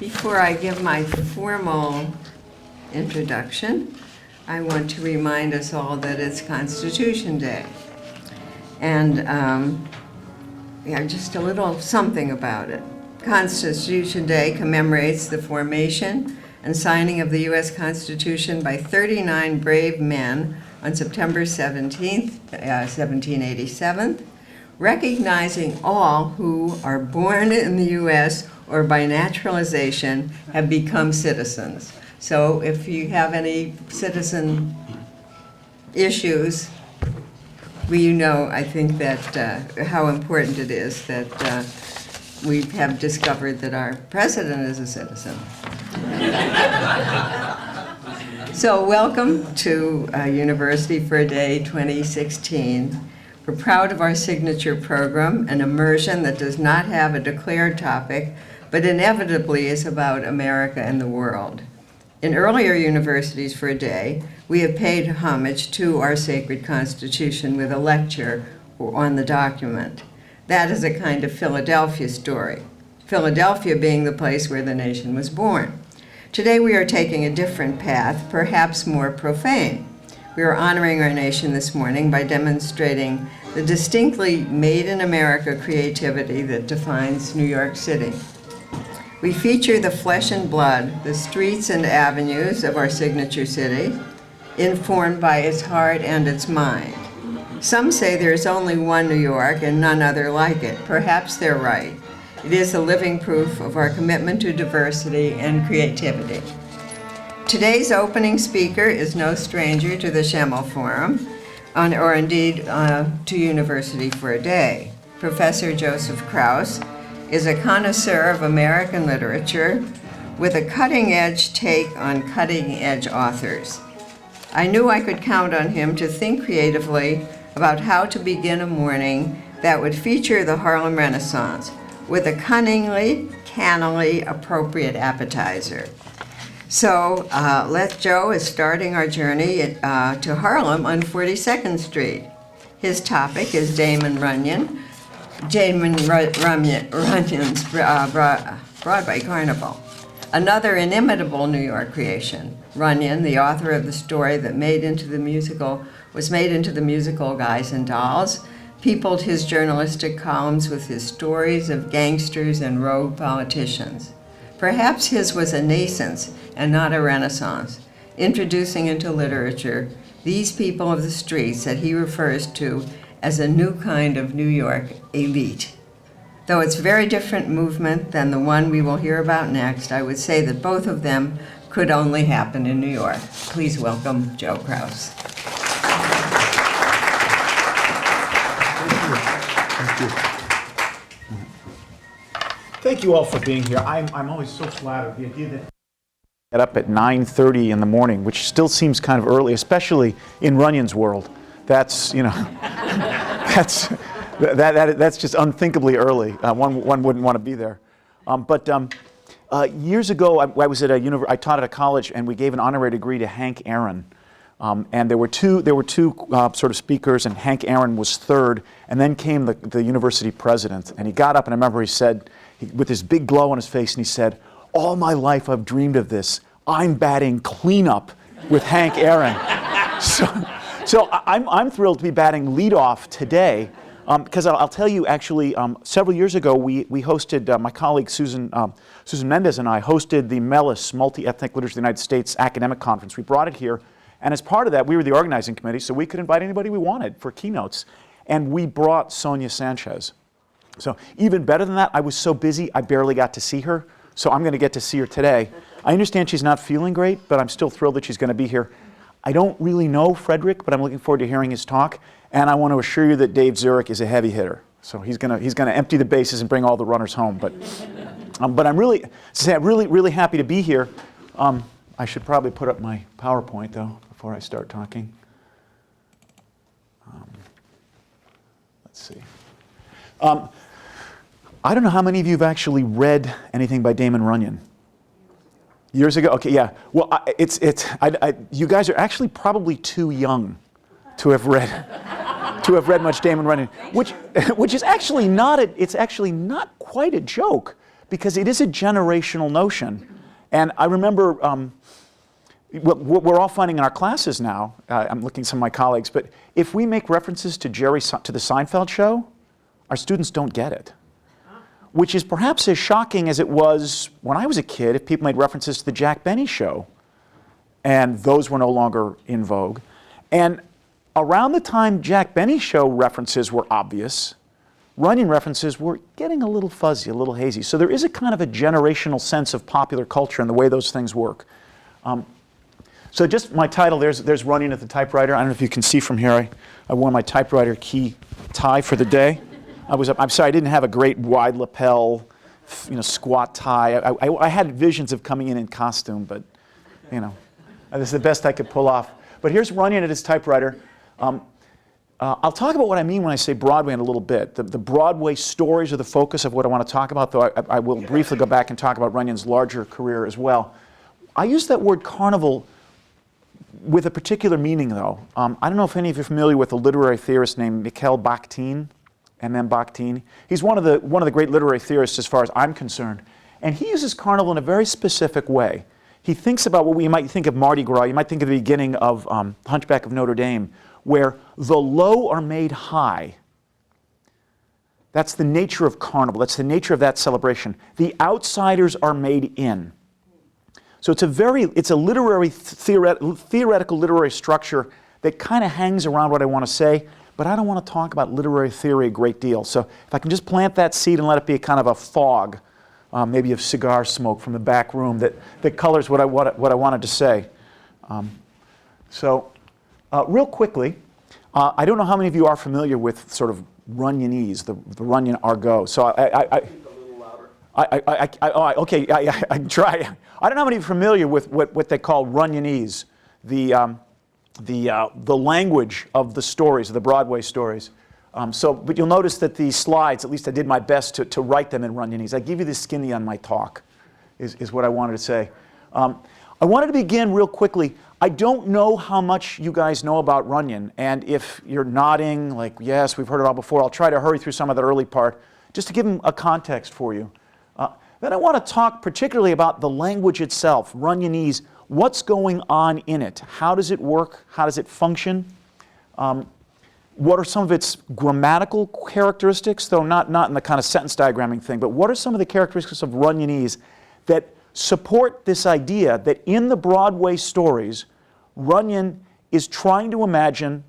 Before I give my formal introduction, I want to remind us all that it's Constitution Day. And just a little something about it. Constitution Day commemorates the formation and signing of the U.S. Constitution by 39 brave men on September 17th, 1787, recognizing all who are born in the U.S. or by naturalization have become citizens. So if you have any citizen issues, I think that how important it is that we have discovered that our president is a citizen. So welcome to University for a Day 2016. We're proud of our signature program, an immersion that does not have a declared topic, but inevitably is about America and the world. In earlier Universities for a Day, we have paid homage to our sacred Constitution with a lecture on the document. That is a kind of Philadelphia story, Philadelphia being the place where the nation was born. Today we are taking a different path, perhaps more profane. We are honoring our nation this morning by demonstrating the distinctly made-in-America creativity that defines New York City. We feature the flesh and blood, the streets and avenues of our signature city, informed by its heart and its mind. Some say there is only one New York and none other like it. Perhaps they're right. It is a living proof of our commitment to diversity and creativity. Today's opening speaker is no stranger to the Schemel Forum, or indeed to University for a Day. Professor Joseph Kraus is a connoisseur of American literature with a cutting-edge take on cutting-edge authors. I knew I could count on him to think creatively about how to begin a morning that would feature the Harlem Renaissance with a cunningly, cannily appropriate appetizer. So Joe is starting our journey to Harlem on 42nd Street. His topic is Damon Runyon's Broadway Carnival. Another inimitable New York creation. Runyon, the author of the story that was made into the musical Guys and Dolls, peopled his journalistic columns with his stories of gangsters and rogue politicians. Perhaps his was a nascence and not a renaissance, introducing into literature these people of the streets that he refers to as a new kind of New York elite. Though it's a very different movement than the one we will hear about next, I would say that both of them could only happen in New York. Please welcome Joe Kraus. Thank you all for being here. I'm always so flattered. The idea that get up at 9:30 in the morning, which still seems kind of early, especially in Runyon's world. That's that's just unthinkably early. One wouldn't want to be there. Years ago, I was at I taught at a college, and we gave an honorary degree to Hank Aaron. And there were two sort of speakers, and Hank Aaron was third, and then came the university president. And he got up, and I remember he said, with his big glow on his face, and he said, "All my life I've dreamed of this. I'm batting cleanup with Hank Aaron." So I'm thrilled to be batting leadoff today, because I'll tell you, actually, several years ago we hosted, my colleague Susan Mendez and I hosted the MELIS, Multi-Ethnic Literature of the United States Academic Conference. We brought it here. And as part of that, we were the organizing committee, so we could invite anybody we wanted for keynotes. And we brought Sonia Sanchez. So even better than that, I was so busy, I barely got to see her. So I'm going to get to see her today. I understand she's not feeling great, but I'm still thrilled that she's going to be here. I don't really know Frederick, but I'm looking forward to hearing his talk. And I want to assure you that Dave Zurich is a heavy hitter. So he's going to empty the bases and bring all the runners home. But I'm really happy to be here. I should probably put up my PowerPoint, though, before I start talking. Let's see. I don't know how many of you have actually read anything by Damon Runyon. Years ago? Okay, yeah. Well, you guys are actually probably too young to have read much Damon Runyon, which is actually not quite a joke, because it is a generational notion. And I remember, we're all finding in our classes now, I'm looking at some of my colleagues, but if we make references to to the Seinfeld show, our students don't get it. Which is perhaps as shocking as it was when I was a kid if people made references to the Jack Benny show, and those were no longer in vogue. And around the time Jack Benny show references were obvious, Runyon references were getting a little fuzzy, a little hazy. So there is a kind of a generational sense of popular culture and the way those things work. So just my title, there's Runyon at the typewriter. I don't know if you can see from here, I wore my typewriter key tie for the day. I'm sorry, I didn't have a great wide lapel, squat tie. I had visions of coming in costume, but, this is the best I could pull off. But here's Runyon at his typewriter. I'll talk about what I mean when I say Broadway in a little bit. The Broadway stories are the focus of what I want to talk about, though I will briefly go back and talk about Runyon's larger career as well. I use that word carnival with a particular meaning, though. I don't know if any of you are familiar with a literary theorist named Mikhail Bakhtin, M.M. Bakhtin. He's one of the great literary theorists as far as I'm concerned. And he uses carnival in a very specific way. He thinks about what we might think of Mardi Gras. You might think of the beginning of Hunchback of Notre Dame, where the low are made high. That's the nature of carnival. That's the nature of that celebration. The outsiders are made in. So it's a literary, theoretical literary structure that kind of hangs around what I want to say, but I don't want to talk about literary theory a great deal. So if I can just plant that seed and let it be a kind of a fog, maybe of cigar smoke from the back room that colors what I wanted to say. Real quickly, I don't know how many of you are familiar with sort of Runyonese, the Runyon argot. So I can try. I don't know how many of you are familiar with what they call Runyonese, the language of the stories, of the Broadway stories. But you'll notice that the slides, at least I did my best to write them in Runyonese. I give you the skinny on my talk, is what I wanted to say. I wanted to begin real quickly. I don't know how much you guys know about Runyon, and if you're nodding, like, yes, we've heard it all before, I'll try to hurry through some of the early part, just to give them a context for you. Then I want to talk particularly about the language itself, Runyonese. What's going on in it? How does it work? How does it function? What are some of its grammatical characteristics, though not in the kind of sentence diagramming thing, but what are some of the characteristics of Runyonese that support this idea that in the Broadway stories, Runyon is trying to imagine,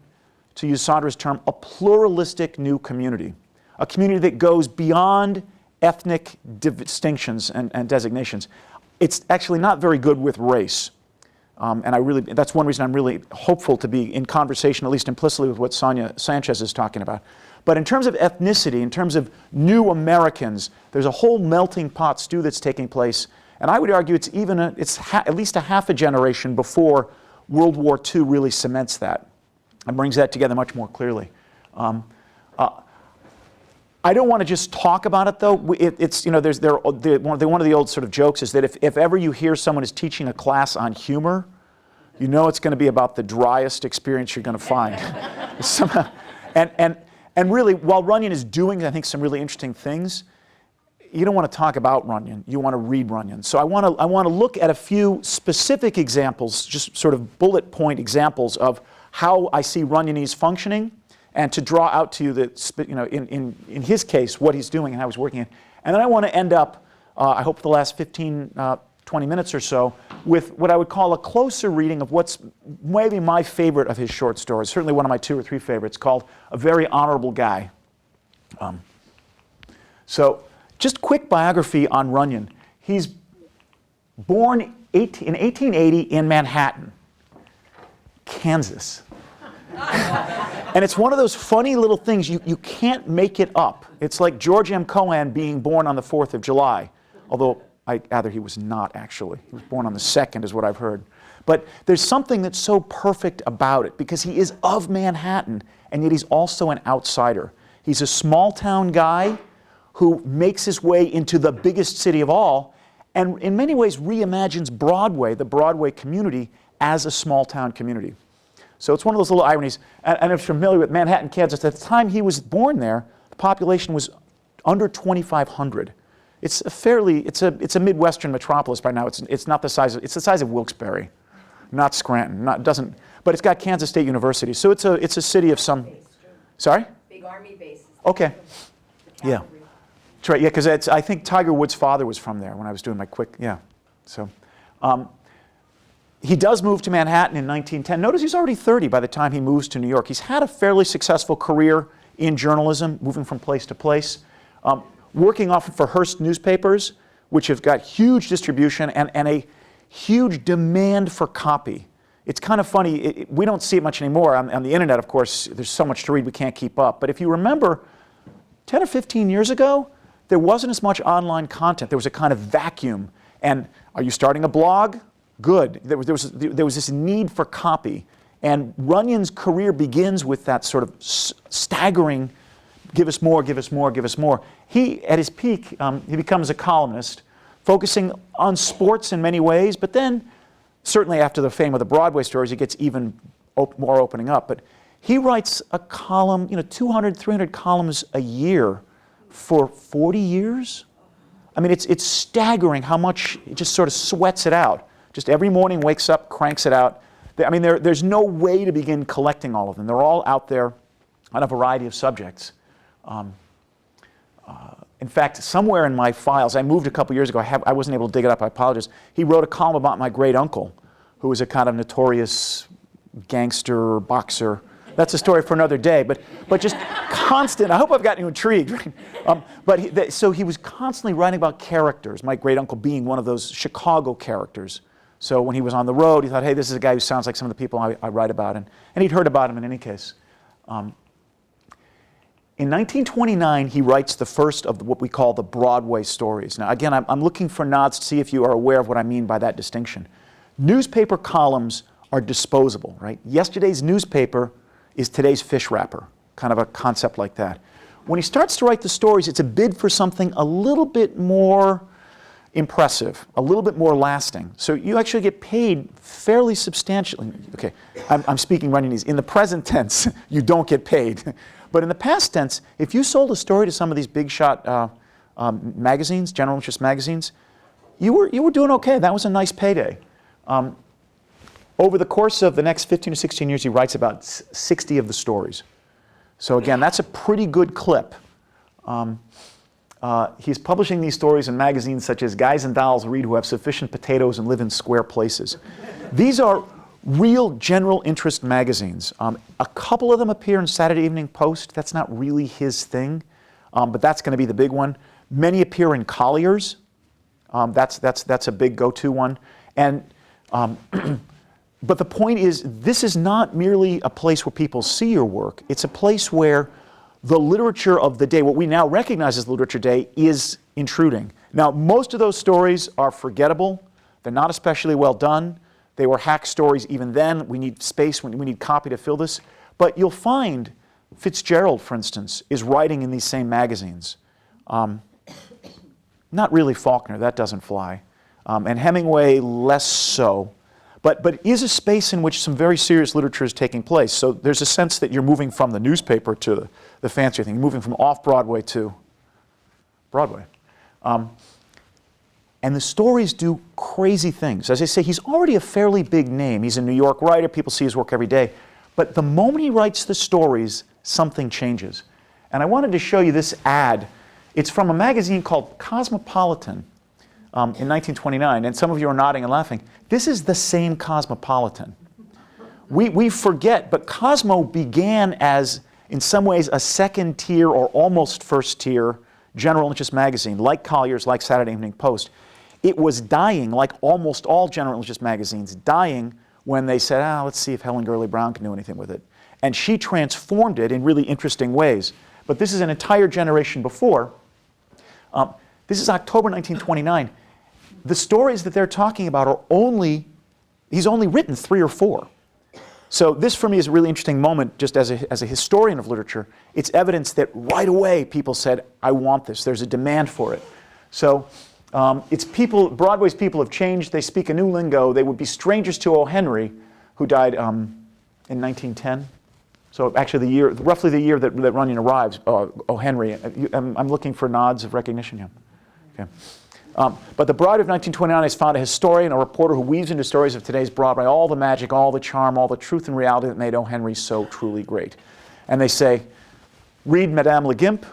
to use Sandra's term, a pluralistic new community, a community that goes beyond ethnic distinctions and designations. It's actually not very good with race. And that's one reason I'm really hopeful to be in conversation, at least implicitly, with what Sonia Sanchez is talking about. But in terms of ethnicity, in terms of new Americans, there's a whole melting pot stew that's taking place. And I would argue it's at least a half a generation before World War II really cements that and brings that together much more clearly. I don't want to just talk about it, though. One of the old sort of jokes is that if ever you hear someone is teaching a class on humor, you know it's going to be about the driest experience you're going to find. And really, while Runyon is doing, I think, some really interesting things, you don't want to talk about Runyon. You want to read Runyon. So I want to look at a few specific examples, just sort of bullet point examples of how I see Runyonese functioning, and to draw out to you in his case, what he's doing and how he's working it. And then I want to end up, I hope the last 15, 20 minutes or so, with what I would call a closer reading of what's maybe my favorite of his short stories, certainly one of my 2 or 3 favorites, called A Very Honorable Guy. So just quick biography on Runyon. He's born in 1880 in Manhattan, Kansas. And it's one of those funny little things, you can't make it up. It's like George M. Cohan being born on the 4th of July, although I gather he was not actually. He was born on the 2nd is what I've heard. But there's something that's so perfect about it because he is of Manhattan, and yet he's also an outsider. He's a small town guy who makes his way into the biggest city of all, and in many ways reimagines Broadway, the Broadway community, as a small town community. So it's one of those little ironies. And if you're familiar with Manhattan, Kansas, at the time he was born there, the population was under 2,500. It's a Midwestern metropolis by now. It's not the size it's the size of Wilkes-Barre, not Scranton. But it's got Kansas State University, so it's a city of some. Sorry? Big Army bases. Okay. Yeah. That's right. Yeah, because I think Tiger Woods' father was from there when I was doing my quick. Yeah. So. He does move to Manhattan in 1910. Notice he's already 30 by the time he moves to New York. He's had a fairly successful career in journalism, moving from place to place, working often for Hearst newspapers, which have got huge distribution and a huge demand for copy. It's kind of funny, we don't see it much anymore. On the internet, of course, there's so much to read we can't keep up. But if you remember, 10 or 15 years ago, there wasn't as much online content. There was a kind of vacuum. And are you starting a blog? Good. There was this need for copy. And Runyon's career begins with that sort of staggering, give us more, give us more, give us more. He, at his peak, he becomes a columnist, focusing on sports in many ways, but then, certainly after the fame of the Broadway stories, he gets even more opening up. But he writes a column, 200, 300 columns a year for 40 years. I mean, it's staggering how much he just sort of sweats it out. Just every morning wakes up, cranks it out. I mean, there's no way to begin collecting all of them. They're all out there on a variety of subjects. In fact, somewhere in my files, I moved a couple years ago, I wasn't able to dig it up, I apologize. He wrote a column about my great uncle, who was a kind of notorious gangster, boxer. That's a story for another day, but just constant. I hope I've gotten you intrigued. So he was constantly writing about characters, my great uncle being one of those Chicago characters. So when he was on the road, he thought, hey, this is a guy who sounds like some of the people I write about. And he'd heard about him in any case. In 1929, he writes the first of what we call the Broadway stories. Now, again, I'm looking for nods to see if you are aware of what I mean by that distinction. Newspaper columns are disposable, right? Yesterday's newspaper is today's fish wrapper, kind of a concept like that. When he starts to write the stories, it's a bid for something a little bit more impressive, a little bit more lasting. So you actually get paid fairly substantially. Okay, I'm speaking Runyonese. In the present tense, you don't get paid. But in the past tense, if you sold a story to some of these big shot magazines, general interest magazines, you were doing okay. That was a nice payday. Over the course of the next 15 or 16 years, he writes about 60 of the stories. So again, that's a pretty good clip. He's publishing these stories in magazines such as Guys and Dolls Read, Who Have Sufficient Potatoes and Live in Square Places. These are real general interest magazines. A couple of them appear in Saturday Evening Post. That's not really his thing, but that's going to be the big one. Many appear in Collier's. That's a big go-to one. And but the point is, this is not merely a place where people see your work. It's a place where the literature of the day, what we now recognize as the literature day, is intruding. Now, most of those stories are forgettable. They're not especially well done. They were hack stories even then. We need space, we need copy to fill this. But you'll find Fitzgerald, for instance, is writing in these same magazines. Not really Faulkner, that doesn't fly. And Hemingway, less so. But it is a space in which some very serious literature is taking place. So there's a sense that you're moving from the newspaper to the fancier thing. You're moving from off-Broadway to Broadway. And the stories do crazy things. As I say, he's already a fairly big name. He's a New York writer. People see his work every day. But the moment he writes the stories, something changes. And I wanted to show you this ad. It's from a magazine called Cosmopolitan. In 1929, and some of you are nodding and laughing. This is the same Cosmopolitan. We forget, but Cosmo began as, in some ways, a second tier or almost first tier general interest magazine, like Collier's, like Saturday Evening Post. It was dying, like almost all general interest magazines, dying when they said, let's see if Helen Gurley Brown can do anything with it. And she transformed it in really interesting ways. But this is an entire generation before. This is October 1929. The stories that they're talking about are he's only written 3 or 4. So this for me is a really interesting moment just as a historian of literature. It's evidence that right away people said, I want this. There's a demand for it. So it's people, Broadway's people have changed. They speak a new lingo. They would be strangers to O. Henry, who died in 1910. So actually roughly the year that Runyon arrives, O. Henry. I'm looking for nods of recognition here. Okay. But the Bride of 1929 has found a historian, a reporter who weaves into stories of today's Broadway all the magic, all the charm, all the truth and reality that made O. Henry so truly great. And they say, read Madame Le Gimp,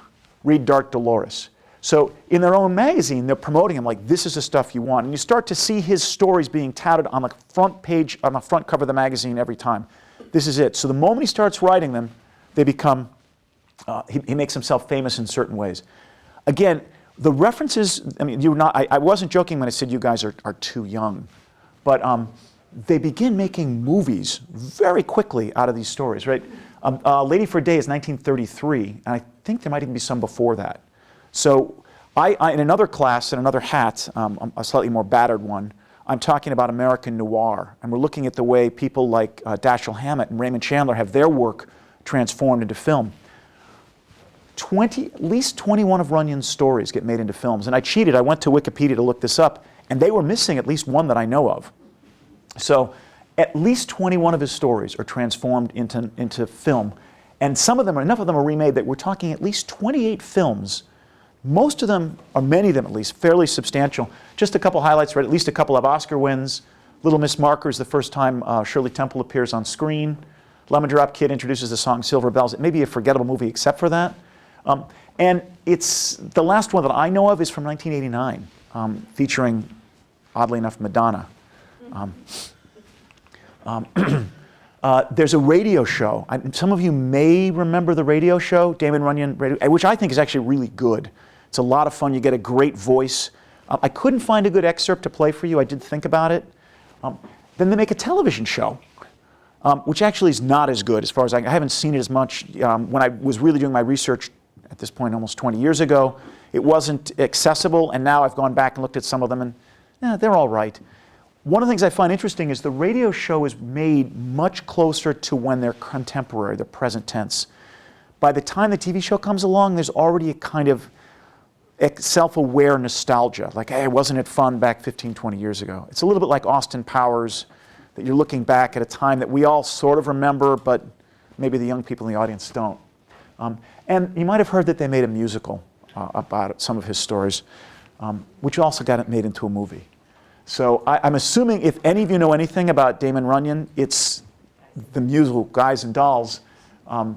read Dark Dolores. So in their own magazine, they're promoting him like, this is the stuff you want. And you start to see his stories being touted on the front page, on the front cover of the magazine every time. This is it. So the moment he starts writing them, they become, he makes himself famous in certain ways. Again, the references, I mean, I wasn't joking when I said you guys are too young, but they begin making movies very quickly out of these stories, right? Lady for a Day is 1933, and I think there might even be some before that. So I in another class, in another hat, a slightly more battered one, I'm talking about American noir, and we're looking at the way people like Dashiell Hammett and Raymond Chandler have their work transformed into film. At least 21 of Runyon's stories get made into films. And I cheated. I went to Wikipedia to look this up, and they were missing at least one that I know of. So at least 21 of his stories are transformed into film. And some of them, enough of them are remade that we're talking at least 28 films. Most of them, or many of them at least, fairly substantial. Just a couple highlights, right? At least a couple of Oscar wins. Little Miss Marker is the first time Shirley Temple appears on screen. Lemon Drop Kid introduces the song Silver Bells. It may be a forgettable movie except for that. And it's the last one that I know of is from 1989, featuring, oddly enough, Madonna. There's a radio show. Some of you may remember the radio show, Damon Runyon, which I think is actually really good. It's a lot of fun. You get a great voice. I couldn't find a good excerpt to play for you. I did think about it. Then they make a television show, which actually is not as good as far as I haven't seen it as much. When I was really doing my research at this point almost 20 years ago, it wasn't accessible, and now I've gone back and looked at some of them, and they're all right. One of the things I find interesting is the radio show is made much closer to when they're contemporary, the present tense. By the time the TV show comes along, there's already a kind of self-aware nostalgia, like, hey, wasn't it fun back 15, 20 years ago? It's a little bit like Austin Powers, that you're looking back at a time that we all sort of remember, but maybe the young people in the audience don't. And you might have heard that they made a musical about some of his stories, which also got it made into a movie. So I'm assuming if any of you know anything about Damon Runyon, it's the musical Guys and Dolls. And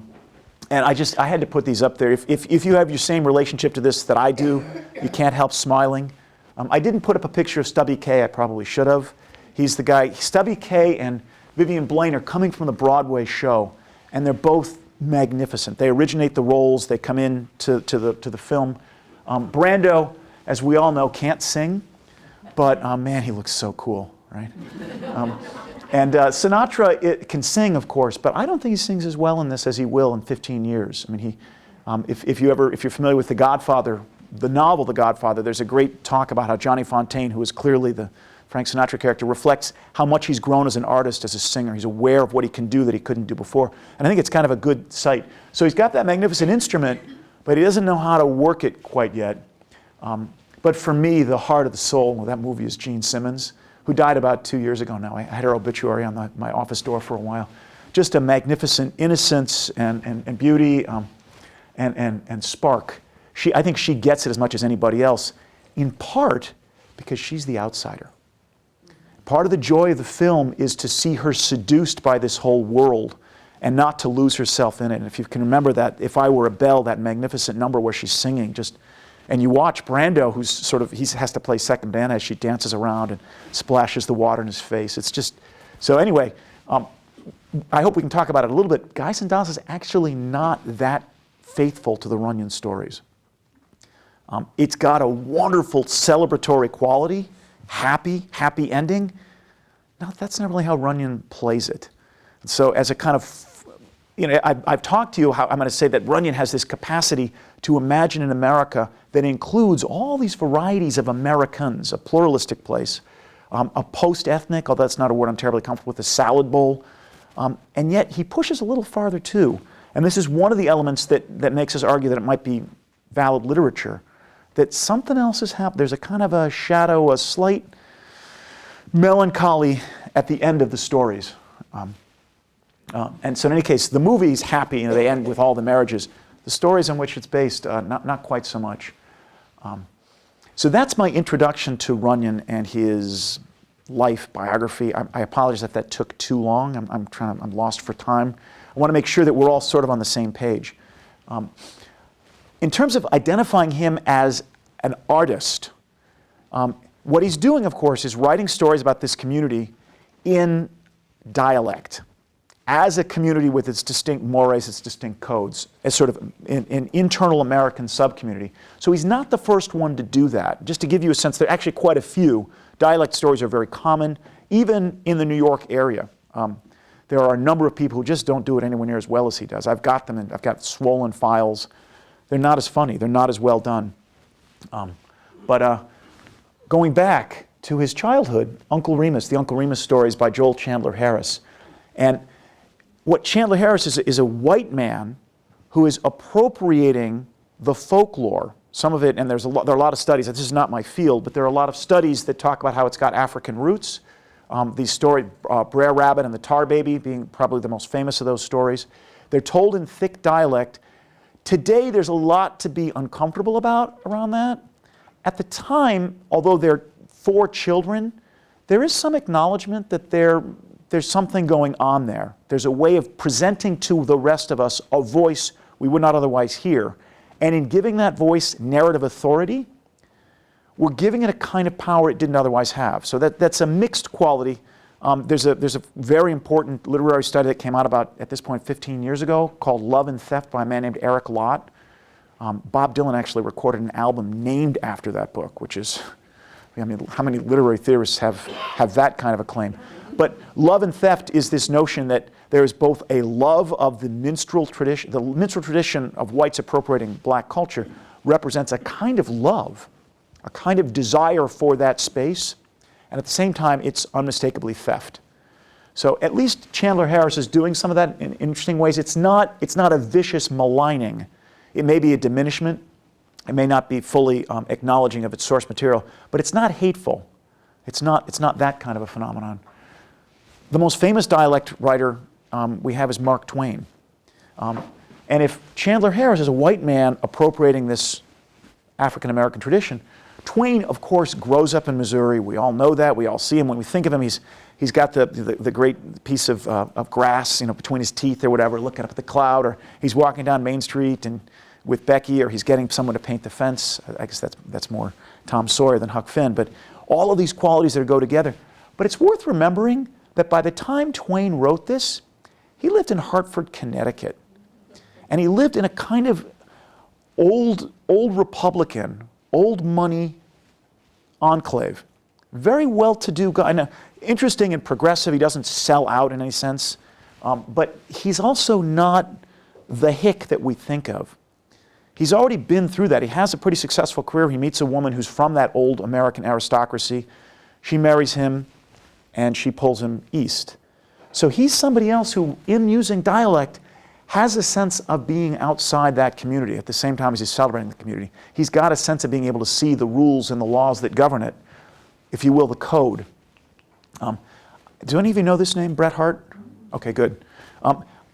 I had to put these up there. If you have your same relationship to this that I do, you can't help smiling. I didn't put up a picture of Stubby K. I probably should have. He's the guy. Stubby K and Vivian Blaine are coming from the Broadway show, and they're both magnificent. They originate the roles. They come in to the film. Brando, as we all know, can't sing, but man, he looks so cool, right? And Sinatra can sing, of course, but I don't think he sings as well in this as he will in 15 years. I mean, if you're familiar with The Godfather, the novel The Godfather, there's a great talk about how Johnny Fontaine, who is clearly the Frank Sinatra character, reflects how much he's grown as an artist, as a singer. He's aware of what he can do that he couldn't do before. And I think it's kind of a good sight. So he's got that magnificent instrument, but he doesn't know how to work it quite yet. But for me, the heart of the soul of that movie is Gene Simmons, who died about 2 years ago now. I had her obituary on my office door for a while. Just a magnificent innocence and beauty and spark. I think she gets it as much as anybody else, in part because she's the outsider. Part of the joy of the film is to see her seduced by this whole world and not to lose herself in it. And if you can remember that, If I Were a Belle, that magnificent number where she's singing, and you watch Brando, who's he has to play second band as she dances around and splashes the water in his face. It's just, so anyway, I hope we can talk about it a little bit. Guys and Dolls is actually not that faithful to the Runyon stories. It's got a wonderful celebratory quality, happy ending. No, that's not really how Runyon plays it. So as a kind of, I've talked to you how I'm going to say that Runyon has this capacity to imagine an America that includes all these varieties of Americans, a pluralistic place, a post-ethnic, although that's not a word I'm terribly comfortable with, a salad bowl. And yet he pushes a little farther too. And this is one of the elements that makes us argue that it might be valid literature, that something else has happened. There's a kind of a shadow, a slight melancholy at the end of the stories. And so in any case, the movie's happy, they end with all the marriages. The stories on which it's based, not quite so much. So that's my introduction to Runyon and his life biography. I apologize if that took too long. I'm lost for time. I want to make sure that we're all sort of on the same page. In terms of identifying him as an artist, what he's doing, of course, is writing stories about this community in dialect, as a community with its distinct mores, its distinct codes, as sort of an internal American subcommunity. So he's not the first one to do that. Just to give you a sense, there are actually quite a few. Dialect stories are very common, even in the New York area. There are a number of people who just don't do it anywhere near as well as he does. I've got them, and I've got swollen files. They're not as funny. They're not as well done. But going back to his childhood, Uncle Remus, the Uncle Remus stories by Joel Chandler Harris. And what Chandler Harris is a white man who is appropriating the folklore, some of it, and there are a lot of studies, this is not my field, but there are a lot of studies that talk about how it's got African roots. These stories, Brer Rabbit and the Tar Baby being probably the most famous of those stories. They're told in thick dialect. Today, there's a lot to be uncomfortable about around that. At the time, although they're for children, there is some acknowledgement that there's something going on there. There's a way of presenting to the rest of us a voice we would not otherwise hear. And in giving that voice narrative authority, we're giving it a kind of power it didn't otherwise have. So that's a mixed quality. There's a very important literary study that came out about, at this point, 15 years ago, called Love and Theft by a man named Eric Lott. Bob Dylan actually recorded an album named after that book, which is, I mean, how many literary theorists have that kind of a claim? But Love and Theft is this notion that there is both a love of the minstrel tradition. The minstrel tradition of whites appropriating black culture represents a kind of love, a kind of desire for that space, and at the same time, it's unmistakably theft. So at least Chandler Harris is doing some of that in interesting ways. It's not a vicious maligning. It may be a diminishment. It may not be fully acknowledging of its source material, but it's not hateful. It's not that kind of a phenomenon. The most famous dialect writer we have is Mark Twain. And if Chandler Harris is a white man appropriating this African-American tradition, Twain, of course, grows up in Missouri. We all know that. We all see him. When we think of him, he's got the great piece of grass, between his teeth or whatever, looking up at the cloud, or he's walking down Main Street and with Becky, or he's getting someone to paint the fence. I guess that's more Tom Sawyer than Huck Finn. But all of these qualities that go together. But it's worth remembering that by the time Twain wrote this, he lived in Hartford, Connecticut. And he lived in a kind of old Republican, old money enclave. Very well-to-do guy. Now, interesting and progressive. He doesn't sell out in any sense. But he's also not the hick that we think of. He's already been through that. He has a pretty successful career. He meets a woman who's from that old American aristocracy. She marries him, and she pulls him east. So he's somebody else who, in using dialect, has a sense of being outside that community at the same time as he's celebrating the community. He's got a sense of being able to see the rules and the laws that govern it, if you will, the code. Do any of you know this name, Bret Hart? Okay, good.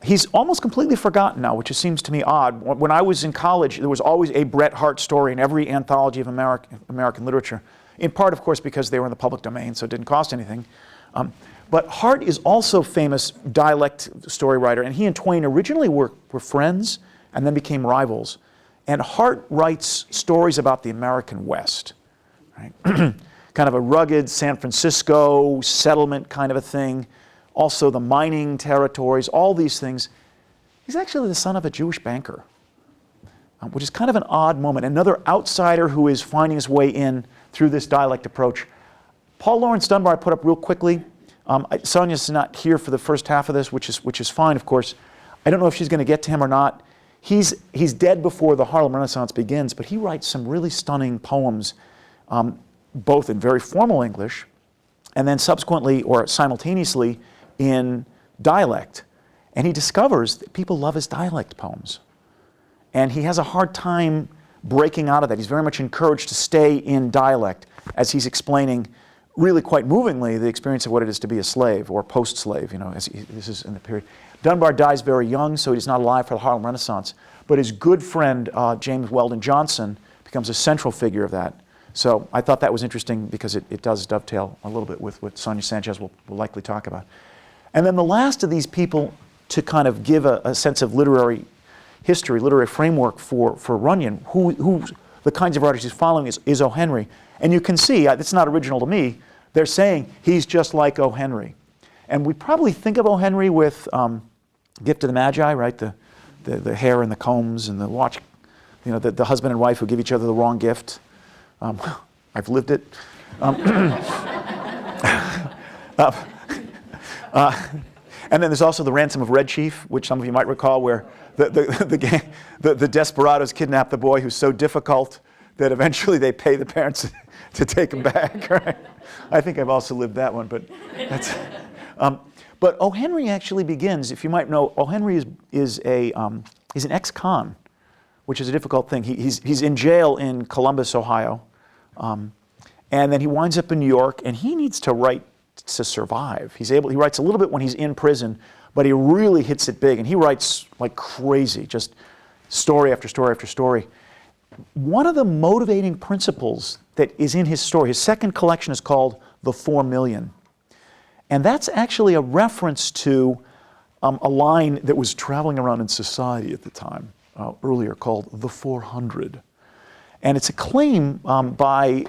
He's almost completely forgotten now, which seems to me odd. When I was in college, there was always a Bret Hart story in every anthology of American literature, in part, of course, because they were in the public domain, so it didn't cost anything. But Hart is also a famous dialect story writer, and he and Twain originally were friends and then became rivals. And Hart writes stories about the American West, right? Kind of a rugged San Francisco settlement kind of a thing. Also the mining territories, all these things. He's actually the son of a Jewish banker, which is kind of an odd moment. Another outsider who is finding his way in through this dialect approach. Paul Laurence Dunbar I put up real quickly. Sonia's not here for the first half of this, which is fine, of course. I don't know if she's going to get to him or not. He's dead before the Harlem Renaissance begins, but he writes some really stunning poems, both in very formal English, and then subsequently or simultaneously in dialect. And he discovers that people love his dialect poems. And he has a hard time breaking out of that. He's very much encouraged to stay in dialect as he's explaining, really quite movingly, the experience of what it is to be a slave or post-slave, as this is in the period. Dunbar dies very young, so he's not alive for the Harlem Renaissance. But his good friend, James Weldon Johnson, becomes a central figure of that. So I thought that was interesting because it does dovetail a little bit with what Sonia Sanchez will likely talk about. And then the last of these people to kind of give a sense of literary history, literary framework for Runyon, who the kinds of writers he's following is O. Henry. And you can see, it's not original to me, they're saying he's just like O. Henry. And we probably think of O. Henry with Gift of the Magi, right? The hair and the combs and the watch, you know, the husband and wife who give each other the wrong gift. I've lived it. And then there's also the Ransom of Red Chief, which some of you might recall, where the desperados kidnap the boy who's so difficult that eventually they pay the parents to take him back. Right? I think I've also lived that one, but that's. But O. Henry actually begins, if you might know, O. Henry is an ex-con, which is a difficult thing. He's in jail in Columbus, Ohio, and then he winds up in New York, and he needs to write to survive. He writes a little bit when he's in prison, but he really hits it big, and he writes like crazy, just story after story after story. One of the motivating principles that is in his story, his second collection is called The 4 Million. And that's actually a reference to a line that was traveling around in society at the time, earlier, called The 400. And it's a claim by,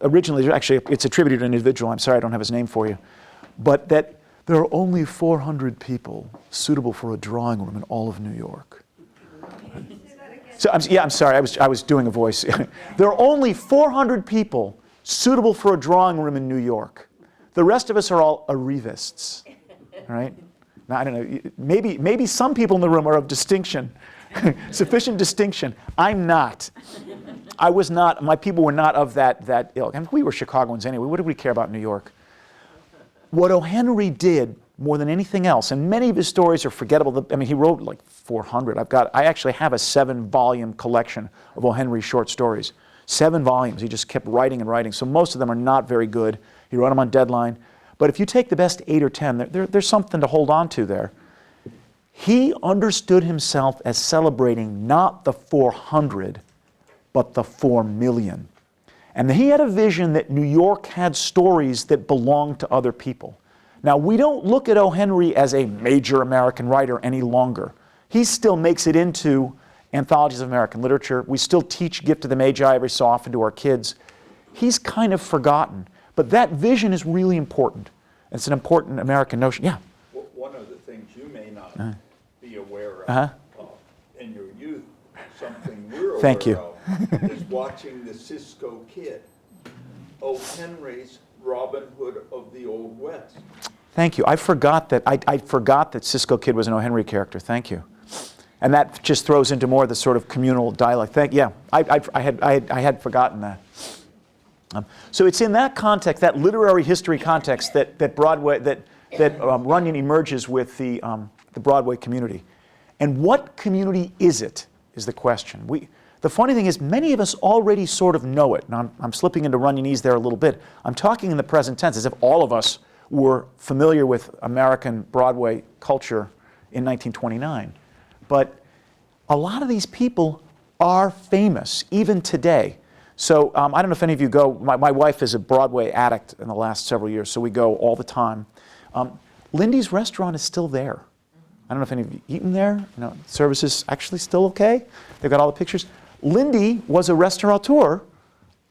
originally, actually, it's attributed to an individual, I'm sorry I don't have his name for you, but that there are only 400 people suitable for a drawing room in all of New York. So, I'm sorry, I was doing a voice. There are only 400 people suitable for a drawing room in New York. The rest of us are all arrivists, right? Now, I don't know, maybe some people in the room are of distinction, sufficient distinction. I'm not. I was not, my people were not of that ilk. I mean, we were Chicagoans anyway. What did we care about New York? What O. Henry did more than anything else, and many of his stories are forgettable. I mean, he wrote like 400. I actually have a 7-volume collection of O. Henry short stories. 7 volumes. He just kept writing and writing. So most of them are not very good. He wrote them on deadline. But if you take the best 8 or 10, there's something to hold on to there. He understood himself as celebrating not the 400, but the 4 million. And he had a vision that New York had stories that belonged to other people. Now, we don't look at O. Henry as a major American writer any longer. He still makes it into anthologies of American literature. We still teach Gift of the Magi every so often to our kids. He's kind of forgotten. But that vision is really important. It's an important American notion. Yeah? One of the things you may not be aware of in your youth, something we're Thank aware you. of, is watching the Cisco Kid, O. Henry's Robin Hood of the Old West. Thank you. I forgot that Cisco Kid was an O. Henry character. Thank you. And that just throws into more of the sort of communal dialect. I had forgotten that. So it's in that context, that literary history context, that Broadway, that Runyon emerges with the Broadway community. And what community is it, is the question. The funny thing is, many of us already sort of know it. Now, I'm slipping into Runyonese there a little bit. I'm talking in the present tense, as if all of us were familiar with American Broadway culture in 1929. But a lot of these people are famous, even today. So I don't know if any of you go, my wife is a Broadway addict in the last several years, so we go all the time. Lindy's restaurant is still there. I don't know if any of you eaten there. You know, service is actually still okay. They've got all the pictures. Lindy was a restaurateur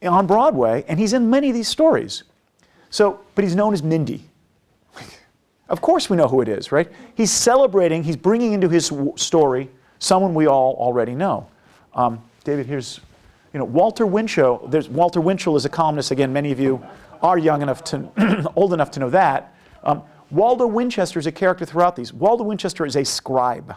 on Broadway, and he's in many of these stories. So, but he's known as Mindy. Of course we know who it is, right? He's celebrating, he's bringing into his story someone we all already know. David, here's, you know, Walter Winchell. Walter Winchell is a columnist. Again, many of you are young enough to, old enough to know that. Waldo Winchester is a character throughout these. Waldo Winchester is a scribe.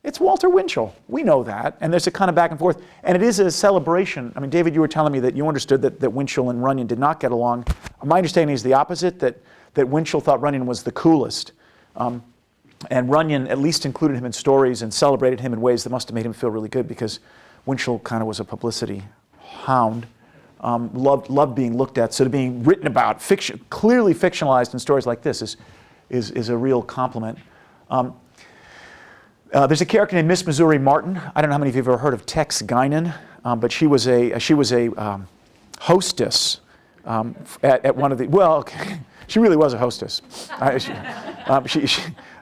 It's Walter Winchell. We know that. And there's a kind of back and forth. And it is a celebration. I mean, David, you were telling me that you understood that Winchell and Runyon did not get along. My understanding is the opposite, that Winchell thought Runyon was the coolest. And Runyon at least included him in stories and celebrated him in ways that must have made him feel really good, because Winchell kind of was a publicity hound. Loved being looked at. So to being written about, clearly fictionalized in stories like this is a real compliment. There's a character named Miss Missouri Martin. I don't know how many of you have ever heard of Tex Guinan, but she was a hostess at one of the, well, okay, she really was a hostess. I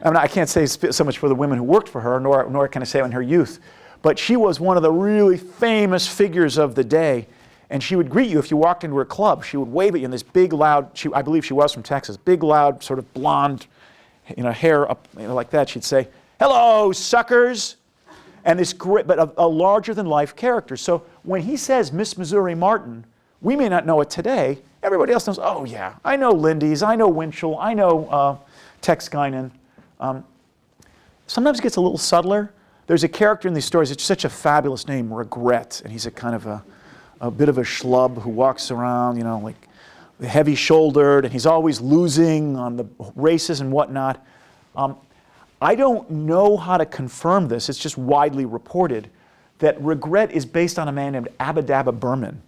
mean, I can't say so much for the women who worked for her, nor can I say in her youth, but she was one of the really famous figures of the day, and she would greet you if you walked into her club. She would wave at you in this big, loud, I believe she was from Texas, big, loud, sort of blonde, hair up like that. She'd say, "Hello, suckers." And this great, but a larger-than-life character. So when he says Miss Missouri Martin, we may not know it today. Everybody else knows, oh yeah, I know Lindy's, I know Winchell, I know Tex Guinan. Sometimes it gets a little subtler. There's a character in these stories, it's such a fabulous name, Regret, and he's a kind of a bit of a schlub who walks around, like heavy-shouldered, and he's always losing on the races and whatnot. I don't know how to confirm this, it's just widely reported, that Regret is based on a man named Abadabba Berman,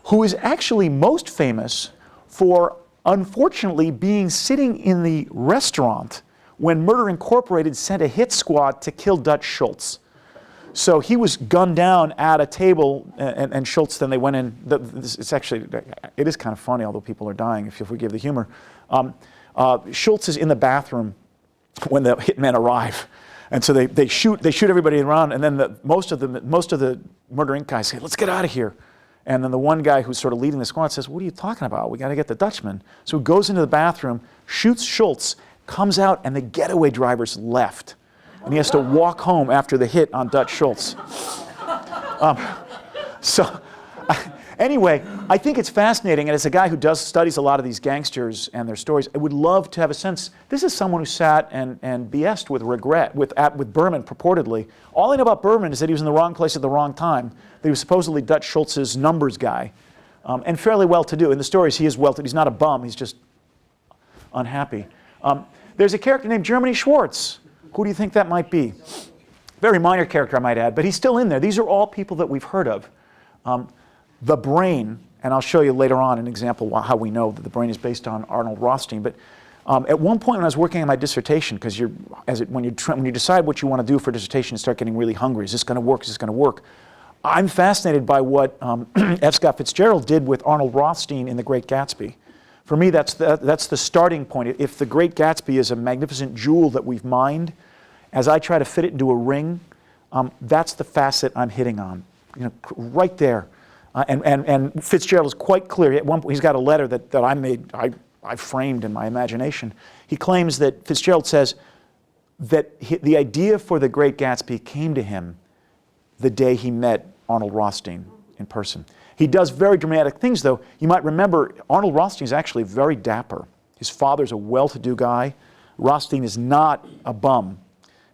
who is actually most famous for, unfortunately, sitting in the restaurant when Murder Incorporated sent a hit squad to kill Dutch Schultz. So he was gunned down at a table, and Schultz, then they went in. It is kind of funny, although people are dying, if you forgive the humor. Schultz is in the bathroom when the hitmen arrive, and so they shoot everybody around, and then most of the Murder Inc. guys say, "Let's get out of here." And then the one guy who's sort of leading the squad says, "What are you talking about? We got to get the Dutchman." So he goes into the bathroom, shoots Schultz, comes out, and the getaway driver's left, and he has to walk home after the hit on Dutch Schultz. Anyway, I think it's fascinating, and as a guy who studies a lot of these gangsters and their stories, I would love to have a sense, this is someone who sat and BS'd with Regret, with Berman purportedly. All I know about Berman is that he was in the wrong place at the wrong time, that he was supposedly Dutch Schultz's numbers guy, and fairly well-to-do. In the stories, he is well-to-do. He's not a bum, he's just unhappy. There's a character named Germany Schwartz. Who do you think that might be? Very minor character, I might add, but he's still in there. These are all people that we've heard of. The Brain, and I'll show you later on an example how we know that The Brain is based on Arnold Rothstein. But at one point when I was working on my dissertation, because when you decide what you want to do for a dissertation, you start getting really hungry. Is this going to work? Is this going to work? I'm fascinated by what F. Scott Fitzgerald did with Arnold Rothstein in The Great Gatsby. For me, that's the starting point. If The Great Gatsby is a magnificent jewel that we've mined, as I try to fit it into a ring, that's the facet I'm hitting on, right there. And Fitzgerald is quite clear. At one point, he's got a letter that I framed in my imagination. He claims that Fitzgerald says that the idea for The Great Gatsby came to him the day he met Arnold Rothstein in person. He does very dramatic things, though. You might remember Arnold Rothstein is actually very dapper. His father's a well-to-do guy. Rothstein is not a bum.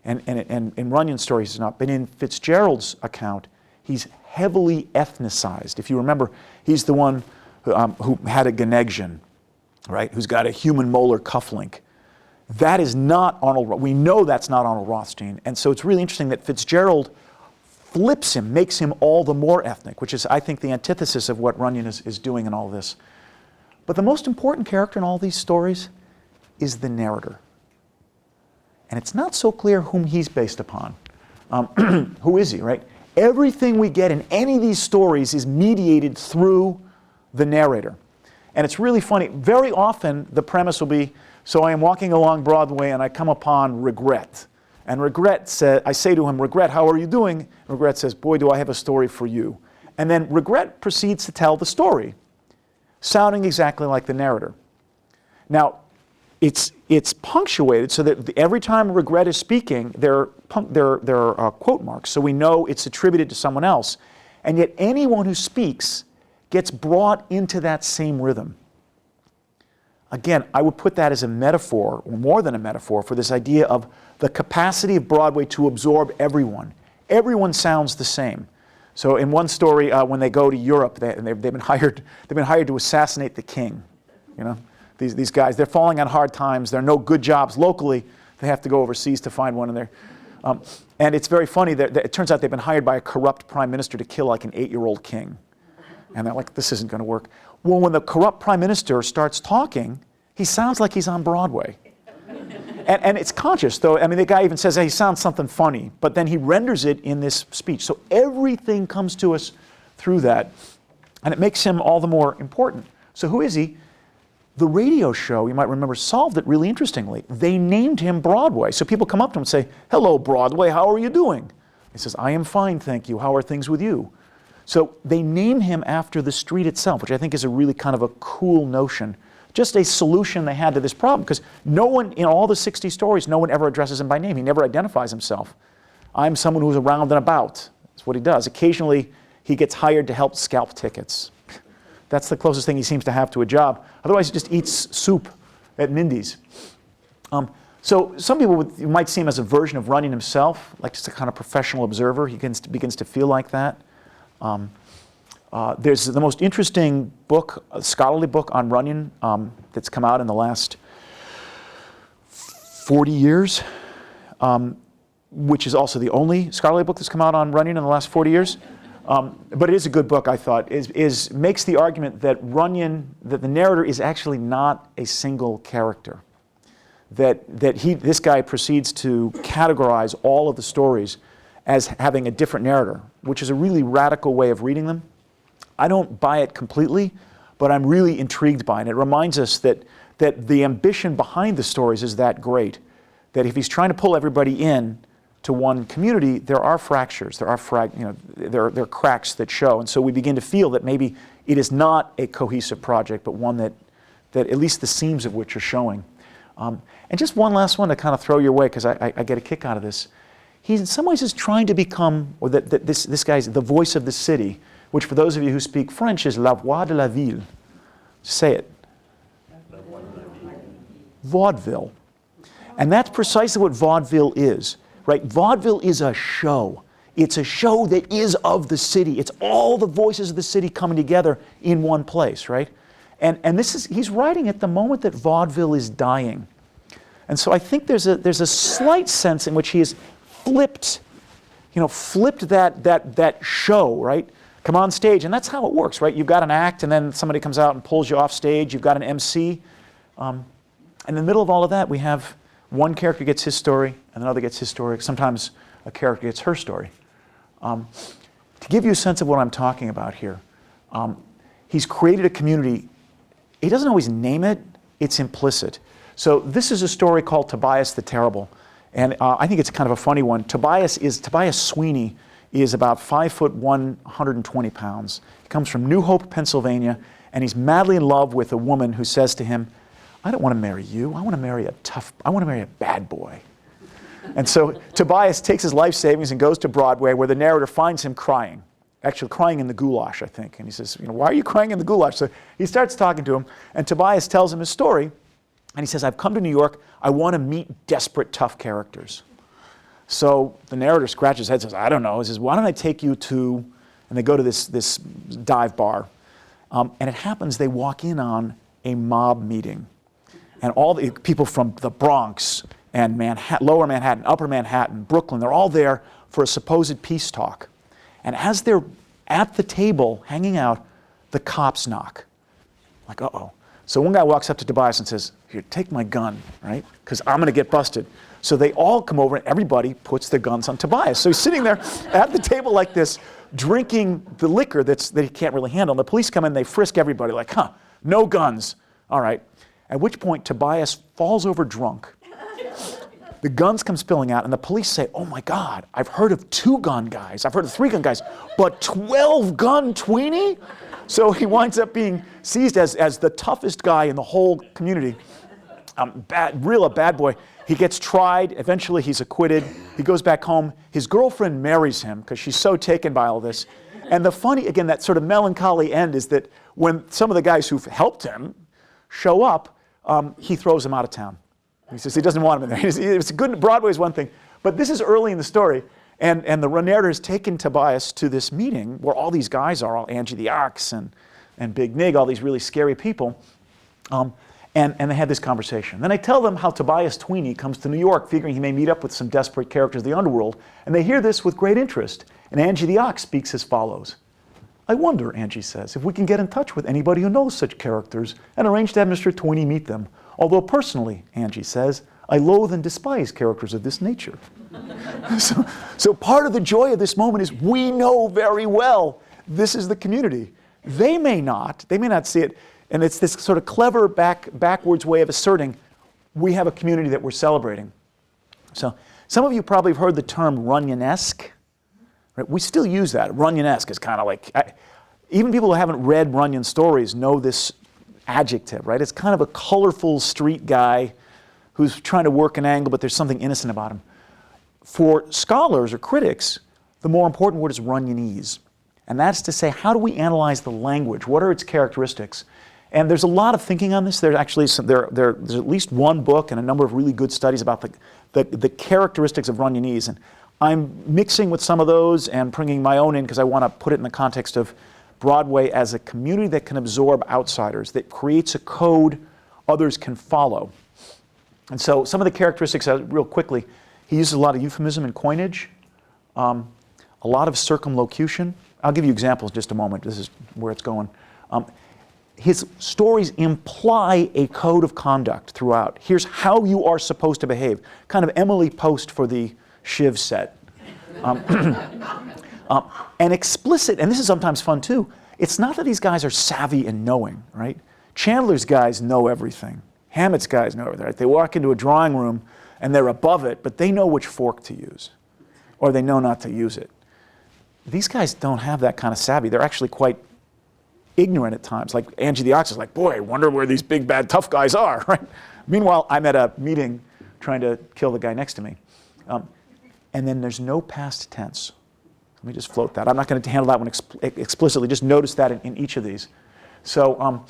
And in Runyon's story, he's not. But in Fitzgerald's account, he's heavily ethnicized. If you remember, he's the one who had a Ganegian, right? Who's got a human molar cufflink. That is not Arnold. We know that's not Arnold Rothstein, and so it's really interesting that Fitzgerald flips him, makes him all the more ethnic, which is, I think, the antithesis of what Runyon is doing in all this. But the most important character in all these stories is the narrator, and it's not so clear whom he's based upon. Who is he, right? Everything we get in any of these stories is mediated through the narrator. And it's really funny. Very often, the premise will be, so I am walking along Broadway and I come upon Regret. And Regret says, I say to him, "Regret, how are you doing?" Regret says, "Boy, do I have a story for you." And then Regret proceeds to tell the story, sounding exactly like the narrator. Now, it's punctuated so that every time Regret is speaking, there are quote marks, so we know it's attributed to someone else. And yet anyone who speaks gets brought into that same rhythm. Again, I would put that as a metaphor, or more than a metaphor, for this idea of the capacity of Broadway to absorb everyone. Everyone sounds the same. So in one story, when they go to Europe, they've been hired to assassinate the king. These guys, they're falling on hard times. There are no good jobs locally. They have to go overseas to find one in there. And it's very funny that it turns out they've been hired by a corrupt prime minister to kill like an 8-year-old king. And they're like, this isn't going to work. Well, when the corrupt prime minister starts talking, he sounds like he's on Broadway. And it's conscious, though. I mean, the guy even says, hey, he sounds something funny. But then he renders it in this speech. So everything comes to us through that. And it makes him all the more important. So who is he? The radio show, you might remember, solved it really interestingly. They named him Broadway. So people come up to him and say, "Hello, Broadway, how are you doing?" He says, "I am fine, thank you. How are things with you?" So they name him after the street itself, which I think is a really kind of a cool notion. Just a solution they had to this problem, because no one, in all the 60 stories, no one ever addresses him by name. He never identifies himself. I'm someone who's around and about. That's what he does. Occasionally, he gets hired to help scalp tickets. That's the closest thing he seems to have to a job. Otherwise, he just eats soup at Mindy's. So some people you might see him as a version of Runyon himself, like just a kind of professional observer. He begins to feel like that. There's the most interesting book, a scholarly book on Runyon that's come out in the last 40 years, which is also the only scholarly book that's come out on Runyon in the last 40 years. But it is a good book, I thought. Makes the argument that Runyon, that the narrator is actually not a single character. This guy proceeds to categorize all of the stories as having a different narrator, which is a really radical way of reading them. I don't buy it completely, but I'm really intrigued by it. It reminds us that the ambition behind the stories is that great, that if he's trying to pull everybody in to one community, there are fractures, there are cracks that show, and so we begin to feel that maybe it is not a cohesive project, but one that at least the seams of which are showing. And just one last one to kind of throw your way, because I get a kick out of this. He in some ways is trying to become, or that this guy's the voice of the city, which for those of you who speak French is la voix de la ville. Say it. Vaudeville. And that's precisely what vaudeville is, right? Vaudeville is a show. It's a show that is of the city. It's all the voices of the city coming together in one place, right? And he's writing at the moment that vaudeville is dying. And so I think there's a slight sense in which he has flipped that show, right? Come on stage, and that's how it works, right? You've got an act, and then somebody comes out and pulls you off stage. You've got an MC. In the middle of all of that, we have one character gets his story, and another gets his story. Sometimes a character gets her story. To give you a sense of what I'm talking about here, he's created a community. He doesn't always name it. It's implicit. So this is a story called Tobias the Terrible. And I think it's kind of a funny one. Tobias Sweeney is about 5 foot 120 pounds. He comes from New Hope, Pennsylvania, and he's madly in love with a woman who says to him, "I don't want to marry you. I want to marry a bad boy." And so Tobias takes his life savings and goes to Broadway, where the narrator finds him crying. Actually crying in the goulash, I think. And he says, "Why are you crying in the goulash?" So he starts talking to him, and Tobias tells him his story. And he says, "I've come to New York. I want to meet desperate, tough characters." So the narrator scratches his head and says, "I don't know." He says, "Why don't I take you to," and they go to this dive bar. And it happens they walk in on a mob meeting. And all the people from the Bronx and Lower Manhattan, Upper Manhattan, Brooklyn, they're all there for a supposed peace talk. And as they're at the table hanging out, the cops knock. Like, uh-oh. So one guy walks up to Tobias and says, "Here, take my gun, right? Because I'm going to get busted." So they all come over and everybody puts their guns on Tobias. So he's sitting there at the table like this, drinking the liquor that he can't really handle. And the police come in, they frisk everybody like, no guns. All right. At which point Tobias falls over drunk. The guns come spilling out and the police say, "Oh my God, I've heard of 2-gun guys. I've heard of 3-gun guys, but 12-gun tweenie?" So he winds up being seized as the toughest guy in the whole community. A bad boy. He gets tried. Eventually he's acquitted. He goes back home. His girlfriend marries him because she's so taken by all this. And the funny, again, that sort of melancholy end is that when some of the guys who've helped him show up, he throws them out of town. He says he doesn't want them in there. It's good. Broadway is one thing. But this is early in the story. And the narrator has taken Tobias to this meeting where all these guys are, all Angie the Ox and Big Nig, all these really scary people. And they had this conversation. Then I tell them how Tobias Tweeny comes to New York figuring he may meet up with some desperate characters of the underworld. And they hear this with great interest. And Angie the Ox speaks as follows. "I wonder," Angie says, "if we can get in touch with anybody who knows such characters and arrange to have Mr. Tweeny meet them. Although personally," Angie says, "I loathe and despise characters of this nature." So part of the joy of this moment is we know very well this is the community. They may not see it, and it's this sort of clever backwards way of asserting we have a community that we're celebrating. So some of you probably have heard the term Runyonesque. Right? We still use that. Runyonesque is kind of like, even people who haven't read Runyon stories know this adjective, right? It's kind of a colorful street guy who's trying to work an angle, but there's something innocent about him. For scholars or critics, the more important word is Runyonese. And that's to say, how do we analyze the language? What are its characteristics? And there's a lot of thinking on this. There's actually there's at least one book and a number of really good studies about the characteristics of Runyonese. And I'm mixing with some of those and bringing my own in because I want to put it in the context of Broadway as a community that can absorb outsiders, that creates a code others can follow. And so some of the characteristics, real quickly, he uses a lot of euphemism and coinage, a lot of circumlocution. I'll give you examples in just a moment. This is where it's going. His stories imply a code of conduct throughout. Here's how you are supposed to behave. Kind of Emily Post for the Shiv set. And explicit, and this is sometimes fun too, it's not that these guys are savvy and knowing, right? Chandler's guys know everything. Hammett's guys know everything, right? They walk into a drawing room and they're above it, but they know which fork to use, or they know not to use it. These guys don't have that kind of savvy. They're actually quite ignorant at times. Like Angie the Ox is like, boy, I wonder where these big, bad, tough guys are, right? Meanwhile, I'm at a meeting trying to kill the guy next to me. And then there's no past tense. Let me just float that. I'm not going to handle that one explicitly. Just notice that in each of these. So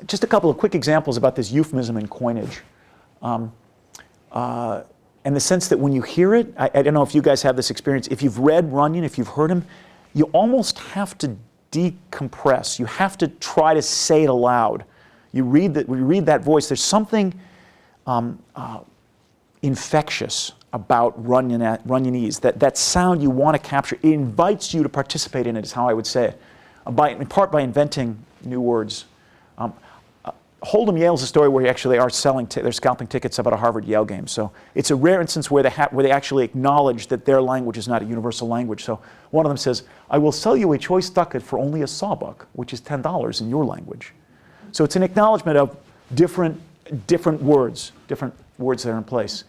just a couple of quick examples about this euphemism and coinage. And the sense that when you hear it, I don't know if you guys have this experience, if you've read Runyon, if you've heard him, you almost have to decompress. You have to try to say it aloud. You read that voice, there's something infectious about Runyonese, that sound you want to capture. It invites you to participate in it, is how I would say it, in part by inventing new words. Hold'em Yale is a story where they are they're scalping tickets up at a Harvard-Yale game. So it's a rare instance where they actually acknowledge that their language is not a universal language. So one of them says, I will sell you a choice ducat for only a sawbuck, which is $10 in your language. So it's an acknowledgement of different words that are in place.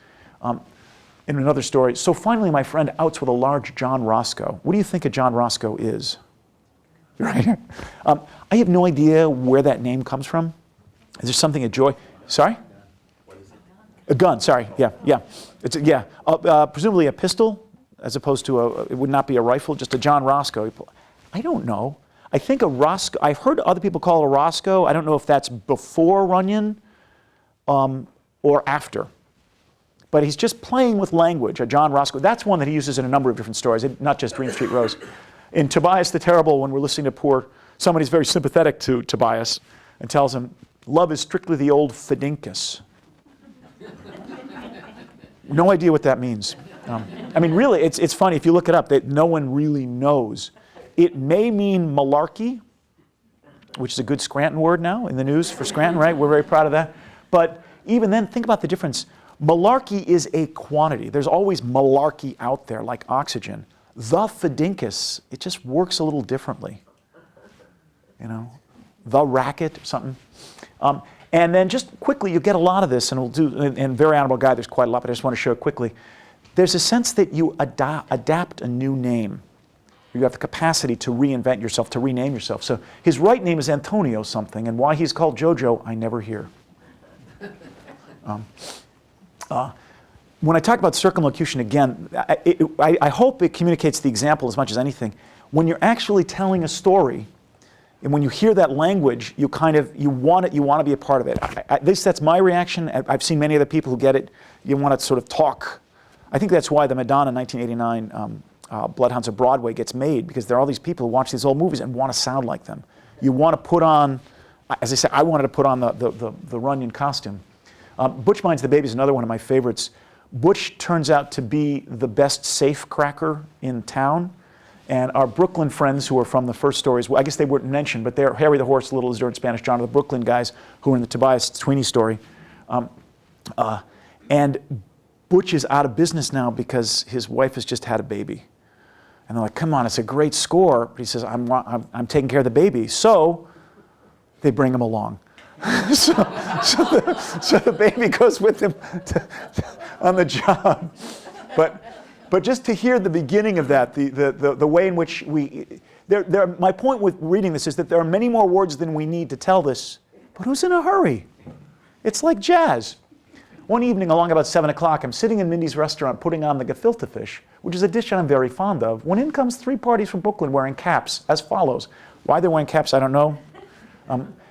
In another story, so finally my friend outs with a large John Roscoe. What do you think a John Roscoe is? Right? I have no idea where that name comes from. Is there something a joy? Sorry? What is it? A gun, sorry, yeah. It's presumably a pistol, as opposed to it would not be a rifle, just a John Roscoe. I don't know. I think a Roscoe, I've heard other people call it a Roscoe. I don't know if that's before Runyon or after. But he's just playing with language, a John Roscoe. That's one that he uses in a number of different stories, not just Dream Street Rose. In Tobias the Terrible, when we're listening to somebody's very sympathetic to Tobias and tells him, love is strictly the old fidinkus. No idea what that means. I mean, really, it's funny. If you look it up, that no one really knows. It may mean malarkey, which is a good Scranton word now in the news for Scranton, right? We're very proud of that. But even then, think about the difference. Malarkey is a quantity. There's always malarkey out there, like oxygen. The fidinkus, it just works a little differently. You know, the racket or something. And then just quickly, you get a lot of this, and we'll do, in Very Honorable Guy, there's quite a lot, but I just want to show it quickly. There's a sense that you adapt a new name. You have the capacity to reinvent yourself, to rename yourself. So his right name is Antonio something, and why he's called Jojo, I never hear. When I talk about circumlocution again, I hope it communicates the example as much as anything. When you're actually telling a story, and when you hear that language, you want to be a part of it. At least that's my reaction. I've seen many other people who get it. You want to sort of talk. I think that's why the Madonna 1989 Bloodhounds of Broadway gets made, because there are all these people who watch these old movies and want to sound like them. You want to put on, as I said, I wanted to put on the Runyon costume. Butch Minds the Baby is another one of my favorites. Butch turns out to be the best safe cracker in town. And our Brooklyn friends who are from the first stories, well, I guess they weren't mentioned, but they're Harry the Horse, Little Isidore, and Spanish John are the Brooklyn guys who are in the Tobias Sweeney story. And Butch is out of business now because his wife has just had a baby. And they're like, come on, it's a great score. But he says, I'm taking care of the baby. So they bring him along. so the baby goes with him on the job. But just to hear the beginning of that, the way in which my point with reading this is that there are many more words than we need to tell this, but who's in a hurry? It's like jazz. One evening along about 7 o'clock, I'm sitting in Mindy's restaurant putting on the gefilte fish, which is a dish I'm very fond of, when in comes 3 parties from Brooklyn wearing caps as follows. Why they're wearing caps, I don't know.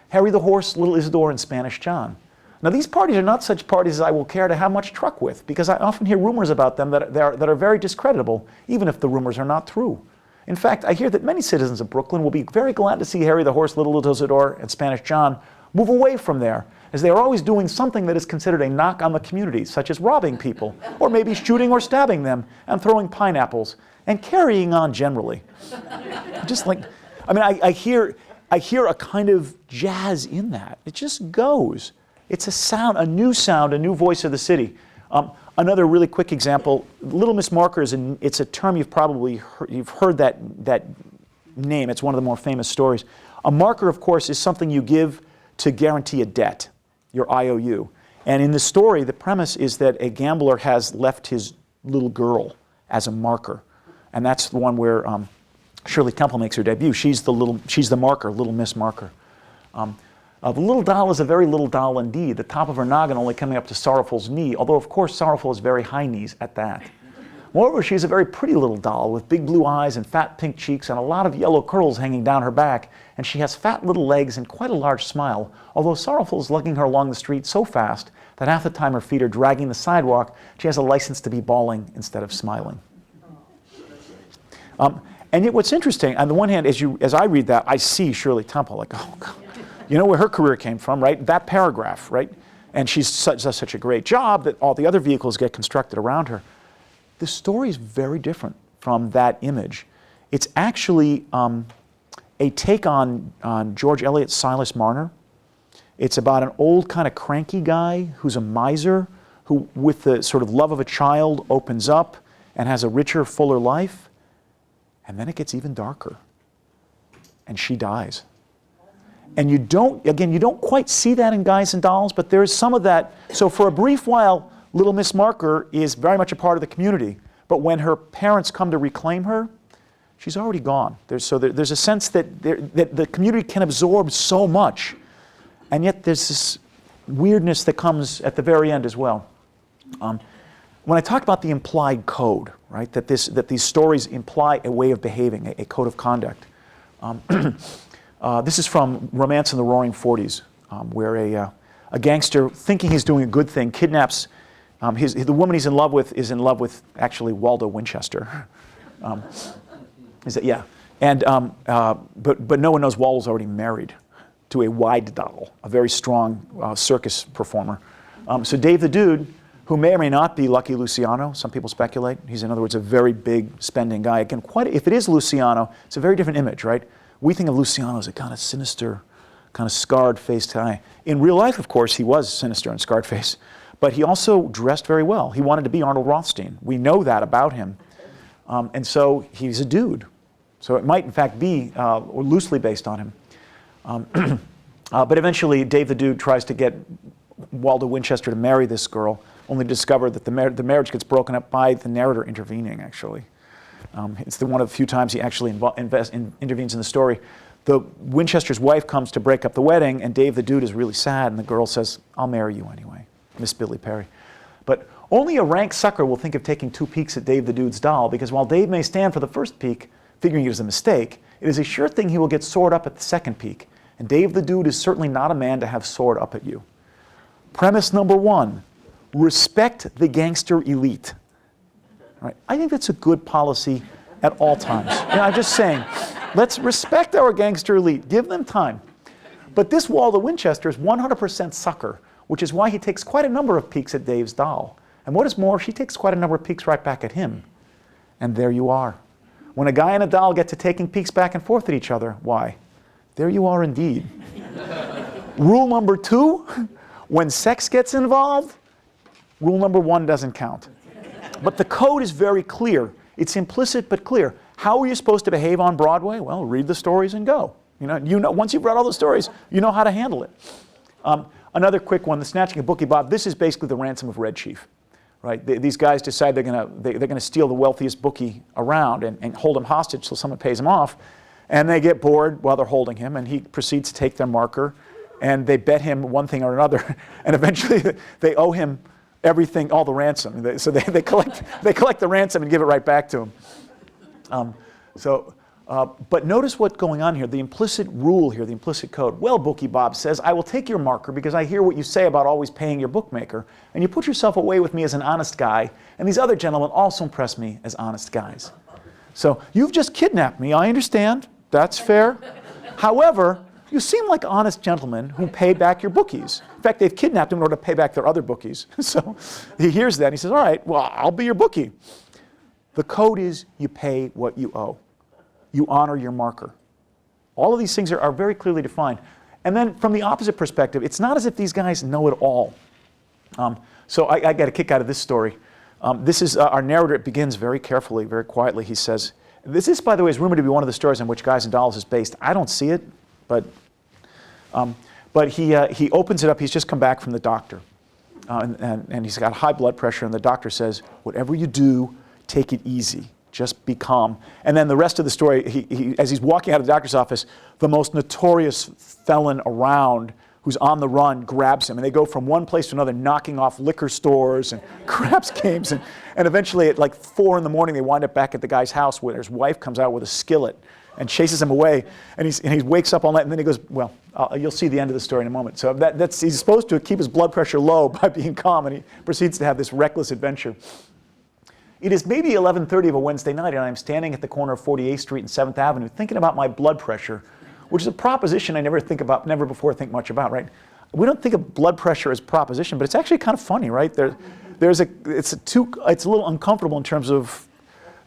Harry the Horse, Little Isidore, and Spanish John. Now these parties are not such parties as I will care to have much truck with, because I often hear rumors about them that are very discreditable, even if the rumors are not true. In fact, I hear that many citizens of Brooklyn will be very glad to see Harry the Horse, Little Isidore, and Spanish John move away from there, as they are always doing something that is considered a knock on the community, such as robbing people, or maybe shooting or stabbing them, and throwing pineapples, and carrying on generally. Just like, I mean, I hear a kind of jazz in that. It just goes. It's a sound, a new voice of the city. Another really quick example, Little Miss Marker it's a term you've probably heard that name. It's one of the more famous stories. A marker, of course, is something you give to guarantee a debt, your IOU. And in the story, the premise is that a gambler has left his little girl as a marker. And that's the one where Shirley Temple makes her debut. She's the marker, Little Miss Marker. The little doll is a very little doll indeed, the top of her noggin only coming up to Sorrowful's knee, although of course Sorrowful has very high knees at that. Moreover, she's a very pretty little doll with big blue eyes and fat pink cheeks and a lot of yellow curls hanging down her back, and she has fat little legs and quite a large smile, although Sorrowful is lugging her along the street so fast that half the time her feet are dragging the sidewalk, she has a license to be bawling instead of smiling. And yet what's interesting, on the one hand, as I read that, I see Shirley Temple, like, oh God. You know where her career came from, right? That paragraph, right? And she does such a great job that all the other vehicles get constructed around her. The story is very different from that image. It's actually a take on George Eliot's Silas Marner. It's about an old kind of cranky guy who's a miser, who with the sort of love of a child opens up and has a richer, fuller life. And then it gets even darker. And she dies. And you don't quite see that in Guys and Dolls, but there's some of that. So for a brief while, Little Miss Marker is very much a part of the community. But when her parents come to reclaim her, she's already gone. There's a sense that the community can absorb so much. And yet there's this weirdness that comes at the very end as well. When I talk about the implied code, right, that these stories imply a way of behaving, a code of conduct. This is from Romance in the Roaring Forties, where a gangster, thinking he's doing a good thing, kidnaps the woman he's in love with is in love with actually Waldo Winchester. Yeah, and but no one knows Waldo's already married to a wide doll, a very strong circus performer. So Dave the Dude, who may or may not be Lucky Luciano, some people speculate. He's in other words a very big spending guy. Again, if it is Luciano, it's a very different image, right? We think of Luciano as a kind of sinister, kind of scarred-faced guy. In real life, of course, he was sinister and scarred-faced, but he also dressed very well. He wanted to be Arnold Rothstein. We know that about him. And so he's a dude. So it might, in fact, be loosely based on him. But eventually, Dave the Dude tries to get Waldo Winchester to marry this girl, only to discover that the marriage gets broken up by the narrator intervening, actually. It's one of the few times he actually intervenes in the story. The Winchester's wife comes to break up the wedding, and Dave the Dude is really sad, and the girl says, I'll marry you anyway, Miss Billy Perry. But only a rank sucker will think of taking 2 peeks at Dave the Dude's doll, because while Dave may stand for the first peek, figuring it is a mistake, it is a sure thing he will get soared up at the second peek. And Dave the Dude is certainly not a man to have soared up at you. Premise number 1, respect the gangster elite. Right. I think that's a good policy at all times. I'm just saying, let's respect our gangster elite. Give them time. But this Waldo Winchester is 100% sucker, which is why he takes quite a number of peeks at Dave's doll. And what is more, she takes quite a number of peeks right back at him. And there you are. When a guy and a doll get to taking peeks back and forth at each other, why? There you are indeed. Rule number 2, when sex gets involved, rule number 1 doesn't count. But the code is very clear. It's implicit but clear. How are you supposed to behave on Broadway? Well, read the stories and go. Once you've read all the stories, you know how to handle it. Another quick one, the snatching of Bookie Bob. This is basically the ransom of Red Chief, right? These guys decide they're gonna steal the wealthiest bookie around and hold him hostage till someone pays him off, and they get bored while they're holding him, and he proceeds to take their marker, and they bet him one thing or another, and eventually they owe him everything, all the ransom. So they collect the ransom and give it right back to him. But notice what's going on here, the implicit rule here, the implicit code. Well, Bookie Bob says, I will take your marker because I hear what you say about always paying your bookmaker, and you put yourself away with me as an honest guy, and these other gentlemen also impress me as honest guys. So you've just kidnapped me, I understand, that's fair. However, you seem like honest gentlemen who pay back your bookies. In fact, they've kidnapped him in order to pay back their other bookies. So he hears that and he says, all right, well, I'll be your bookie. The code is you pay what you owe. You honor your marker. All of these things are very clearly defined. And then from the opposite perspective, it's not as if these guys know it all. So I got a kick out of this story. This is our narrator. It begins very carefully, very quietly. He says, this, by the way, is rumored to be one of the stories on which Guys and Dolls is based. I don't see it, but he opens it up. He's just come back from the doctor. And he's got high blood pressure, and the doctor says, whatever you do, take it easy. Just be calm. And then the rest of the story, as he's walking out of the doctor's office, the most notorious felon around who's on the run grabs him. And they go from one place to another, knocking off liquor stores and craps games. And eventually at like 4 in the morning, they wind up back at the guy's house where his wife comes out with a skillet and chases him away. And he wakes up all night, and then he goes, well, you'll see the end of the story in a moment. So he's supposed to keep his blood pressure low by being calm, and he proceeds to have this reckless adventure. It is maybe 11:30 of a Wednesday night, and I'm standing at the corner of 48th Street and 7th Avenue thinking about my blood pressure, which is a proposition I never before think much about, right? We don't think of blood pressure as proposition, but it's actually kind of funny, right? It's a little uncomfortable in terms of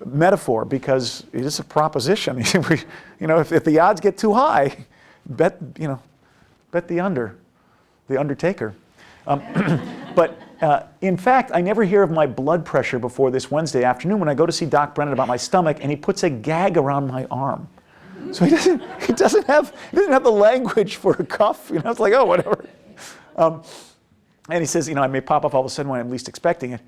metaphor because it is a proposition. If the odds get too high, bet the Undertaker. But in fact, I never hear of my blood pressure before this Wednesday afternoon when I go to see Doc Brennan about my stomach, and he puts a gag around my arm. So he doesn't have the language for a cuff. It's like, oh, whatever. And he says, I may pop off all of a sudden when I'm least expecting it.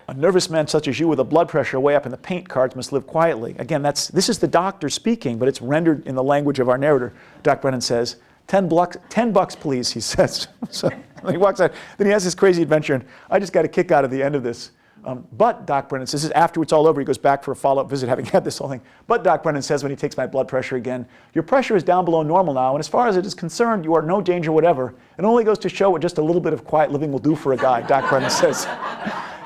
A nervous man such as you with a blood pressure way up in the paint cards must live quietly. Again, this is the doctor speaking, but it's rendered in the language of our narrator. Doc Brennan says, $10 please, he says. So he walks out. Then he has this crazy adventure, and I just got a kick out of the end of this. But Doc Brennan says, after it's all over, he goes back for a follow-up visit, having had this whole thing. But Doc Brennan says when he takes my blood pressure again, your pressure is down below normal now, and as far as it is concerned, you are no danger whatever. It only goes to show what just a little bit of quiet living will do for a guy, Doc Brennan says.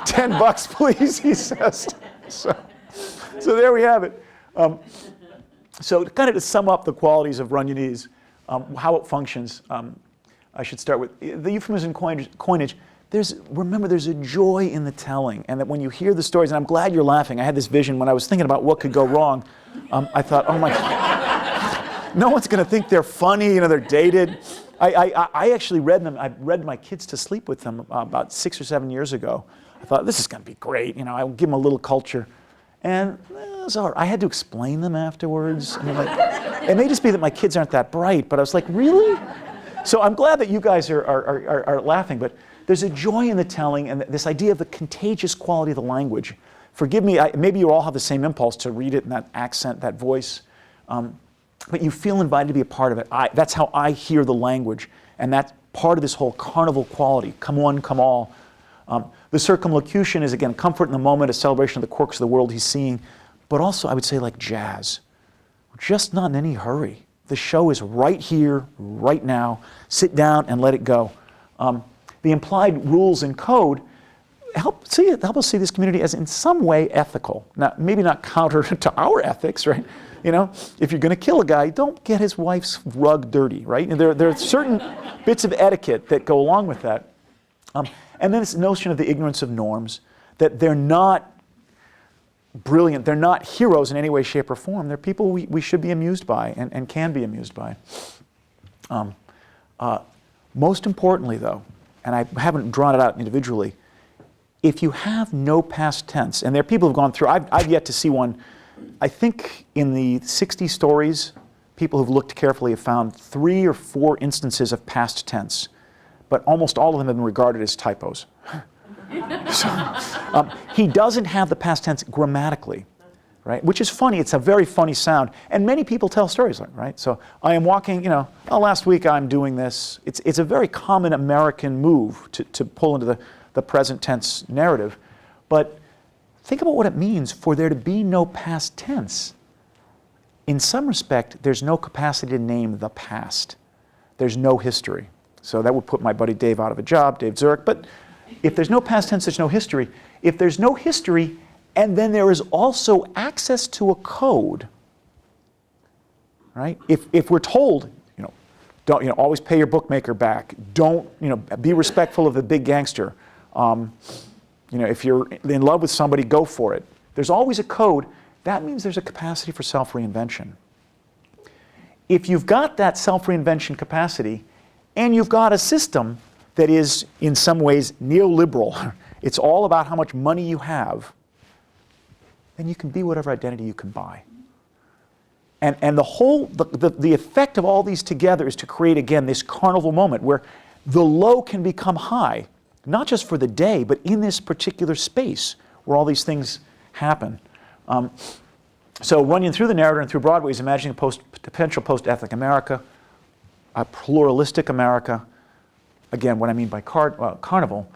$10 please, he says. So there we have it. So kind of to sum up the qualities of Runyonese, how it functions, I should start with the euphemism coinage. Remember, there's a joy in the telling, and that when you hear the stories, and I'm glad you're laughing. I had this vision when I was thinking about what could go wrong. I thought, oh my God, no one's going to think they're funny, they're dated. I actually read them. I read my kids to sleep with them about 6 or 7 years ago. I thought, this is going to be great. I'll give them a little culture. And it was all right. I had to explain them afterwards. It may just be that my kids aren't that bright, but I was like, really? So I'm glad that you guys are laughing, but there's a joy in the telling and this idea of the contagious quality of the language. Forgive me, maybe you all have the same impulse to read it in that accent, that voice, but you feel invited to be a part of it. That's how I hear the language, and that's part of this whole carnival quality, come one, come all. The circumlocution is, again, comfort in the moment, a celebration of the quirks of the world he's seeing, but also, I would say, like jazz. We're just not in any hurry. The show is right here, right now. Sit down and let it go. The implied rules and code help us see this community as in some way ethical. Now, maybe not counter to our ethics, right? If you're going to kill a guy, don't get his wife's rug dirty, right? And there are certain bits of etiquette that go along with that. And then this notion of the ignorance of norms, that they're not brilliant, they're not heroes in any way, shape, or form. They're people we should be amused by and can be amused by. Most importantly, though, and I haven't drawn it out individually, if you have no past tense, and there are people who've gone through, I've yet to see one I think in the 60 stories, people who've looked carefully have found 3 or 4 instances of past tense, but almost all of them have been regarded as typos. So, he doesn't have the past tense grammatically, right? Which is funny. It's a very funny sound. And many people tell stories like, right? So I am walking, you know, oh, last week I'm doing this. It's a very common American move to pull into the present tense narrative. But think about what it means for there to be no past tense. In some respect, there's no capacity to name the past. There's no history. So that would put my buddy Dave out of a job, Dave Zurich. But if there's no past tense, there's no history. If there's no history, and then there is also access to a code, right? If we're told, you know, don't, you know, always pay your bookmaker back. Don't, you know, be respectful of the big gangster. You know, if you're in love with somebody, go for it. There's always a code. That means there's a capacity for self-reinvention. If you've got that self-reinvention capacity, and you've got a system that is, in some ways, neoliberal, it's all about how much money you have, then you can be whatever identity you can buy. And the effect of all these together is to create, again, this carnival moment where the low can become high, not just for the day, but in this particular space where all these things happen. So Runyon, through the narrator and through Broadway, is imagining a potential post-ethnic America, a pluralistic America, again, what I mean by Carnival.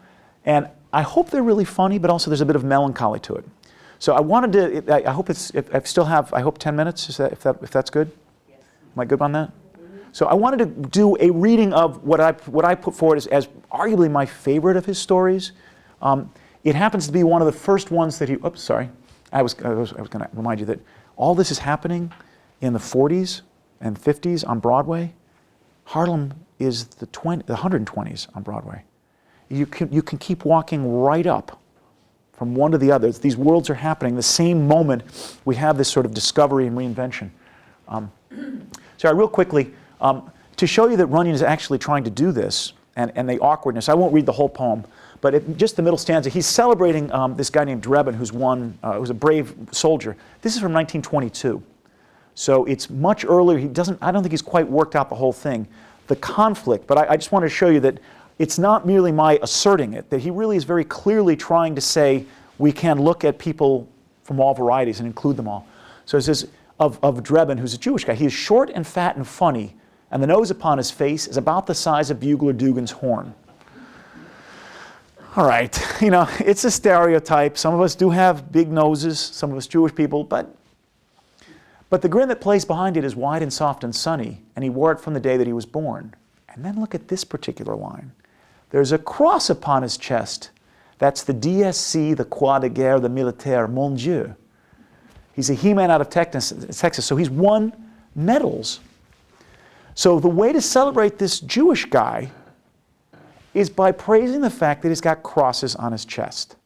And I hope they're really funny, but also there's a bit of melancholy to it. So I wanted to, I hope if I still have, I hope 10 minutes, if that's good? Yes. Am I good on that? Mm-hmm. So I wanted to do a reading of what I put forward as arguably my favorite of his stories. It happens to be one of the first ones that he, oops, sorry. I was going to remind you that all this is happening in the 40s and 50s on Broadway. Harlem is the 120s on Broadway. You can keep walking right up from one to the other. These worlds are happening. The same moment we have this sort of discovery and reinvention. So real quickly, to show you that Runyon is actually trying to do this, and the awkwardness, I won't read the whole poem, but just the middle stanza, he's celebrating this guy named Drebin, who's a brave soldier. This is from 1922. So it's much earlier. I don't think he's quite worked out the whole thing. The conflict, but I just want to show you that it's not merely my asserting it, that he really is very clearly trying to say we can look at people from all varieties and include them all. So it says of Drebin, who's a Jewish guy, he is short and fat and funny, and the nose upon his face is about the size of Bugler Dugan's horn. All right, you know, it's a stereotype. Some of us do have big noses, some of us Jewish people, but the grin that plays behind it is wide and soft and sunny, and he wore it from the day that he was born. And then look at this particular line. There's a cross upon his chest. That's the DSC, the Croix de Guerre, the Militaire, mon Dieu. He's a He-Man out of Texas, so he's won medals. So the way to celebrate this Jewish guy is by praising the fact that he's got crosses on his chest.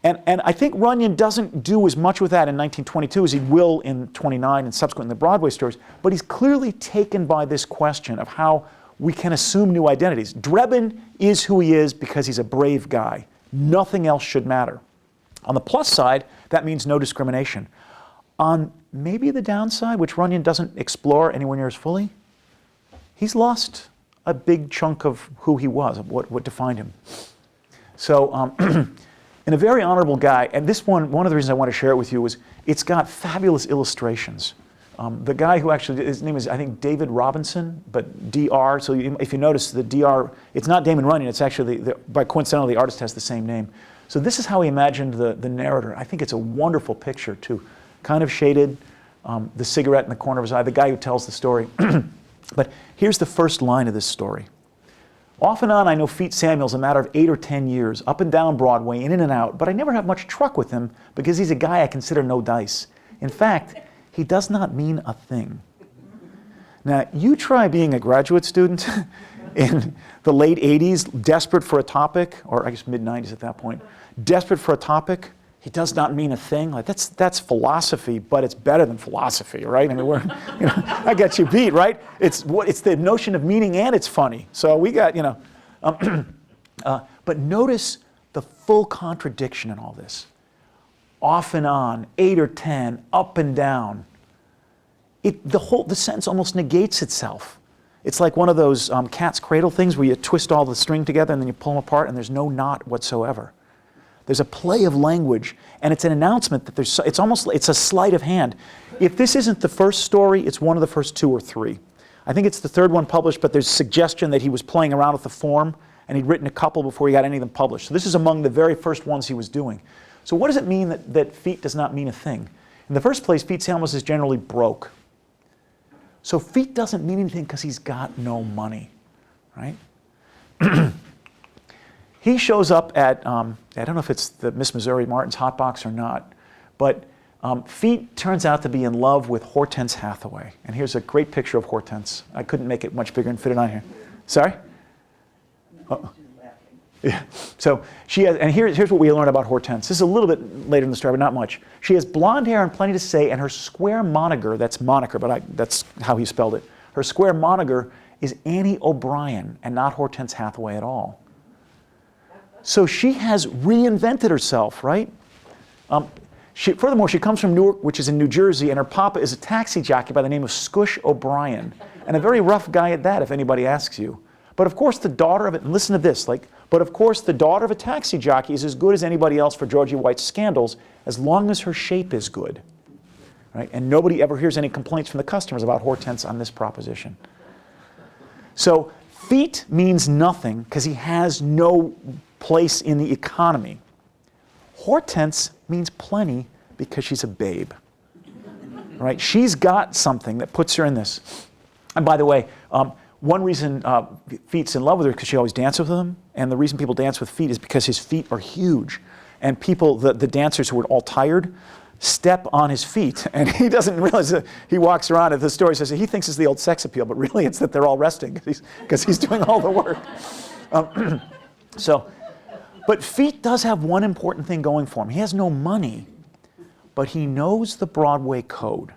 And I think Runyon doesn't do as much with that in 1922 as he will in 29 and subsequent in the Broadway stories, but he's clearly taken by this question of how we can assume new identities. Drebin is who he is because he's a brave guy. Nothing else should matter. On the plus side, that means no discrimination. On maybe the downside, which Runyon doesn't explore anywhere near as fully, he's lost a big chunk of who he was, of what defined him. So, and a very honorable guy, and this one of the reasons I want to share it with you was it's got fabulous illustrations. The guy who actually, his name is, I think, David Robinson, but DR, so if you notice the DR, it's not Damon Runyon, it's actually, by coincidentally, the artist has the same name. So this is how he imagined the narrator. I think it's a wonderful picture, too. Kind of shaded, the cigarette in the corner of his eye, the guy who tells the story. But here's the first line of this story. Off and on, I know Feet Samuel's a matter of 8 or 10 years, up and down Broadway, in and out, but I never have much truck with him because he's a guy I consider no dice. In fact, he does not mean a thing. Now, you try being a graduate student in the late 80s, desperate for a topic, or I guess mid-90s at that point, desperate for a topic, he does not mean a thing. Like that's philosophy, but it's better than philosophy, right? I mean, that gets you beat, right? It's the notion of meaning and it's funny. So we got, but notice the full contradiction in all this. off and on, 8 or 10, up and down. The sentence almost negates itself. It's like one of those cat's cradle things where you twist all the string together and then you pull them apart and there's no knot whatsoever. There's a play of language, and it's an announcement that it's a sleight of hand. If this isn't the first story, it's one of the first 2 or 3. I think it's the 3rd one published, but there's suggestion that he was playing around with the form and he'd written a couple before he got any of them published. So this is among the very first ones he was doing. So what does it mean that feet does not mean a thing? In the first place, Feet Samuels is generally broke. So feet doesn't mean anything because he's got no money, right? He shows up at, I don't know if it's the Miss Missouri Martin's Hot Box or not, but Feet turns out to be in love with Hortense Hathaway. And here's a great picture of Hortense. I couldn't make it much bigger and fit it on here. Sorry? Oh. Yeah. So she has, and here's what we learn about Hortense. This is a little bit later in the story, but not much. She has blonde hair and plenty to say, and her square moniker, that's moniker, but that's how he spelled it. Her square moniker is Annie O'Brien and not Hortense Hathaway at all. So she has reinvented herself, right? Furthermore, she comes from Newark, which is in New Jersey, and her papa is a taxi jockey by the name of Scush O'Brien, and a very rough guy at that, if anybody asks you. But of course, the daughter of it, and listen to this, but of course, the daughter of a taxi jockey is as good as anybody else for Georgie White's scandals, as long as her shape is good, right? And nobody ever hears any complaints from the customers about Hortense on this proposition. So feet means nothing because he has no place in the economy. Hortense means plenty because she's a babe, right? She's got something that puts her in this. And by the way, one reason Feet's in love with her is because she always dances with him, and the reason people dance with Feet is because his feet are huge. And people, the dancers who are all tired, step on his feet, and he doesn't realize that he walks around, and the story says that he thinks it's the old sex appeal, but really it's that they're all resting because he's doing all the work. But Feet does have one important thing going for him. He has no money, but he knows the Broadway code,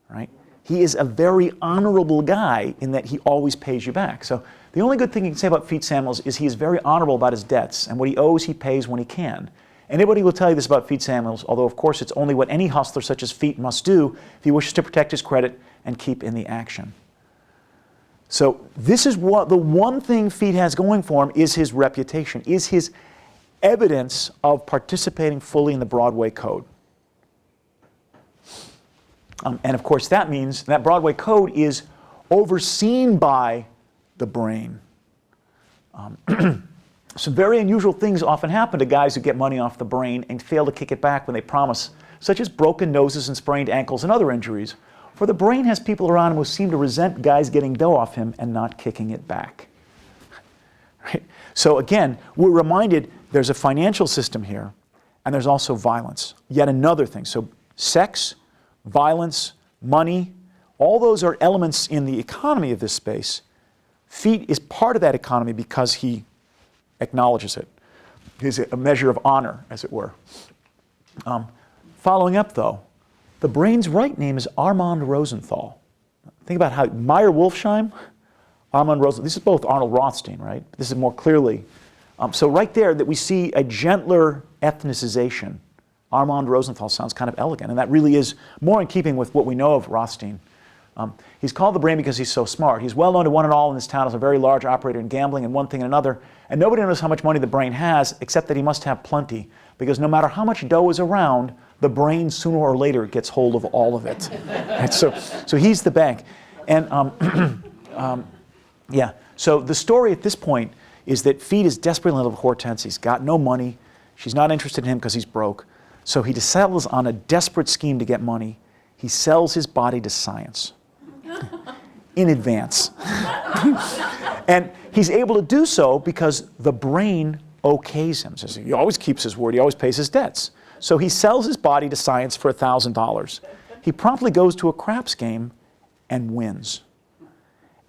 right? He is a very honorable guy in that he always pays you back. So the only good thing you can say about Feet Samuels is he is very honorable about his debts, and what he owes he pays when he can. Anybody will tell you this about Feet Samuels, although of course it's only what any hustler such as Feet must do if he wishes to protect his credit and keep in the action. So this is what the one thing Feet has going for him is his reputation, is his evidence of participating fully in the Broadway code. And of course that means that Broadway code is overseen by the brain. Some very unusual things often happen to guys who get money off the brain and fail to kick it back when they promise, such as broken noses and sprained ankles and other injuries. For the brain has people around him who seem to resent guys getting dough off him and not kicking it back. Right? So again, we're reminded there's a financial system here, and there's also violence. Yet another thing. So sex, violence, money, all those are elements in the economy of this space. Feet is part of that economy because he acknowledges it. It's a measure of honor, as it were. Following up, though, the brain's right name is Armand Rosenthal. Think about how Meyer Wolfsheim, Armand Rosenthal, this is both Arnold Rothstein, right? This is more clearly. So right there that we see a gentler ethnicization. Armand Rosenthal sounds kind of elegant, and that really is more in keeping with what we know of Rothstein. He's called the brain because he's so smart. He's well known to one and all in this town as a very large operator in gambling and one thing and another, and nobody knows how much money the brain has except that he must have plenty, because no matter how much dough is around, the brain sooner or later gets hold of all of it. And so he's the bank. And yeah, so the story at this point is that Feet is desperately in love with Hortense. He's got no money. She's not interested in him because he's broke. So he settles on a desperate scheme to get money. He sells his body to science in advance. And he's able to do so because the brain okays him. Says he always keeps his word. He always pays his debts. So he sells his body to science for $1,000. He promptly goes to a craps game and wins,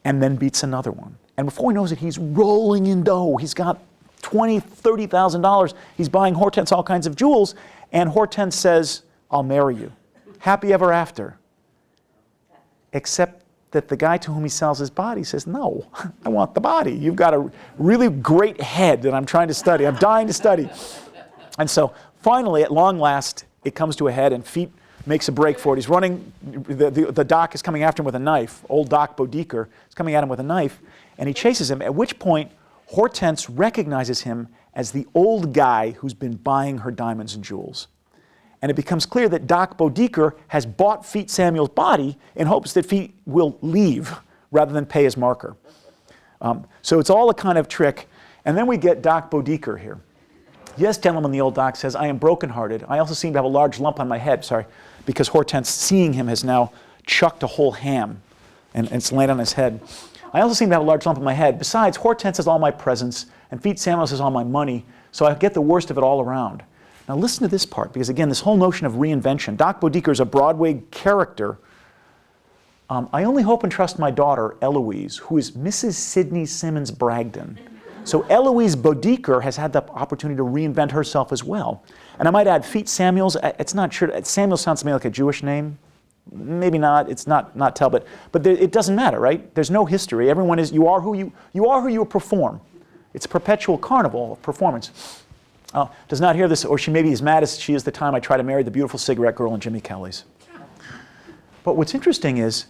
and then beats another one. And before he knows it, he's rolling in dough. He's got $20,000, $30,000. He's buying Hortense all kinds of jewels, and Hortense says, "I'll marry you. Happy ever after." Except that the guy to whom he sells his body says, "No, I want the body. You've got a really great head that I'm trying to study. I'm dying to study." And so finally, at long last, it comes to a head, and Feet makes a break for it. He's running, the doc is coming after him with a knife. Old Doc Bodeker is coming at him with a knife, and he chases him, at which point Hortense recognizes him as the old guy who's been buying her diamonds and jewels. And it becomes clear that Doc Bodeker has bought Feet Samuel's body in hopes that Feet will leave rather than pay his marker. So it's all a kind of trick. And then we get Doc Bodeker here. Yes, gentlemen, the old doc says, I am brokenhearted. I also seem to have a large lump on my head, because Hortense, seeing him, has now chucked a whole ham and it's landed on his head. I also seem to have a large lump on my head. Besides, Hortense has all my presents and Feet Samuel has all my money, so I get the worst of it all around. Now listen to this part, because again, this whole notion of reinvention. Doc Bodeker is a Broadway character. I only hope and trust my daughter, Eloise, who is Mrs. Sidney Simmons Bragdon. So Eloise Bodeker has had the opportunity to reinvent herself as well. And I might add, Feet Samuels, it's not sure, Samuel sounds to me like a Jewish name. Maybe not, it's not tell, but it doesn't matter, right? There's no history. Everyone is, you are who you perform. It's a perpetual carnival of performance. Does not hear this, or she may be as mad as she is the time I try to marry the beautiful cigarette girl in Jimmy Kelly's. But what's interesting is,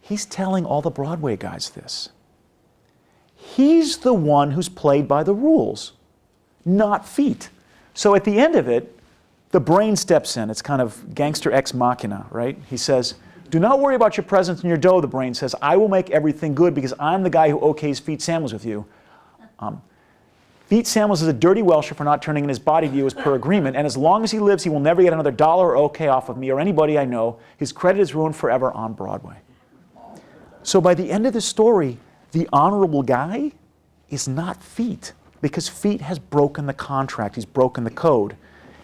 he's telling all the Broadway guys this. He's the one who's played by the rules, not Feet. So at the end of it, the brain steps in. It's kind of gangster ex machina, right? He says, do not worry about your presents and your dough, the brain says. I will make everything good because I'm the guy who okays Feet Samuels with you. Feet Samuels is a dirty Welsher for not turning in his body to you as per agreement, and as long as he lives, he will never get another dollar or okay off of me or anybody I know. His credit is ruined forever on Broadway. So by the end of the story, the honorable guy is not Feet, because Feet has broken the contract. He's broken the code.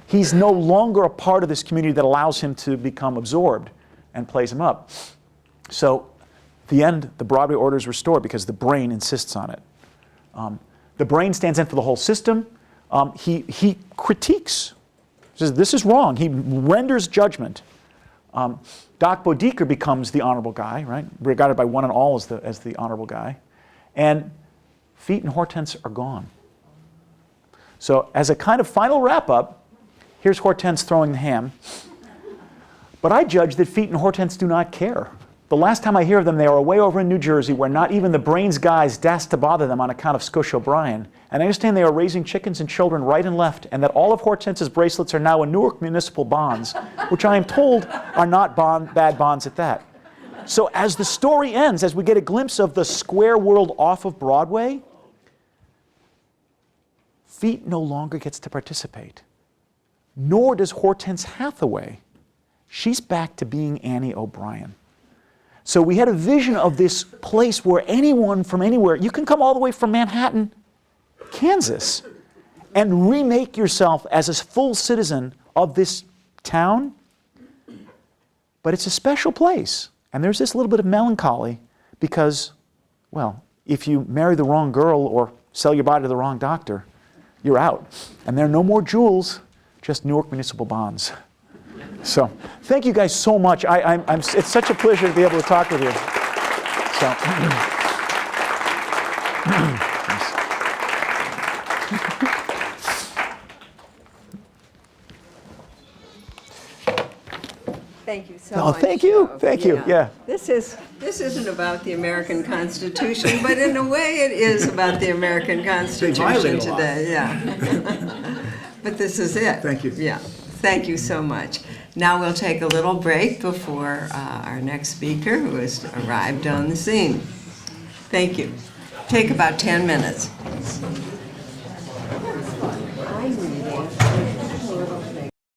He's no longer a part of this community that allows him to become absorbed and plays him up. So at the end, the Broadway order is restored because the brain insists on it. The brain stands in for the whole system. He critiques. He says, this is wrong. He renders judgment. Doc Bodeker becomes the honorable guy, right? Regarded by one and all as the honorable guy. And Feet and Hortense are gone. So as a kind of final wrap-up, here's Hortense throwing the ham. But I judge that Feet and Hortense do not care. The last time I hear of them, they are away over in New Jersey, where not even the brains guys dast to bother them on account of Scush O'Brien. And I understand they are raising chickens and children right and left, and that all of Hortense's bracelets are now in Newark municipal bonds, which I am told are not bad bonds at that. So as the story ends, as we get a glimpse of the square world off of Broadway, Feet no longer gets to participate. Nor does Hortense Hathaway. She's back to being Annie O'Brien. So we had a vision of this place where anyone from anywhere, you can come all the way from Manhattan, Kansas, and remake yourself as a full citizen of this town. But it's a special place. And there's this little bit of melancholy because, well, if you marry the wrong girl or sell your body to the wrong doctor, you're out. And there are no more jewels, just Newark municipal bonds. So, thank you guys so much. It's such a pleasure to be able to talk with you. So, Thank you so oh, much. thank you. Thank you. Yeah. This isn't about the American Constitution, but in a way it is about the American Constitution today. Yeah. But this is it. Thank you. Yeah. Thank you so much. Now we'll take a little break before our next speaker, who has arrived on the scene. Thank you. Take about 10 minutes. I'm reading.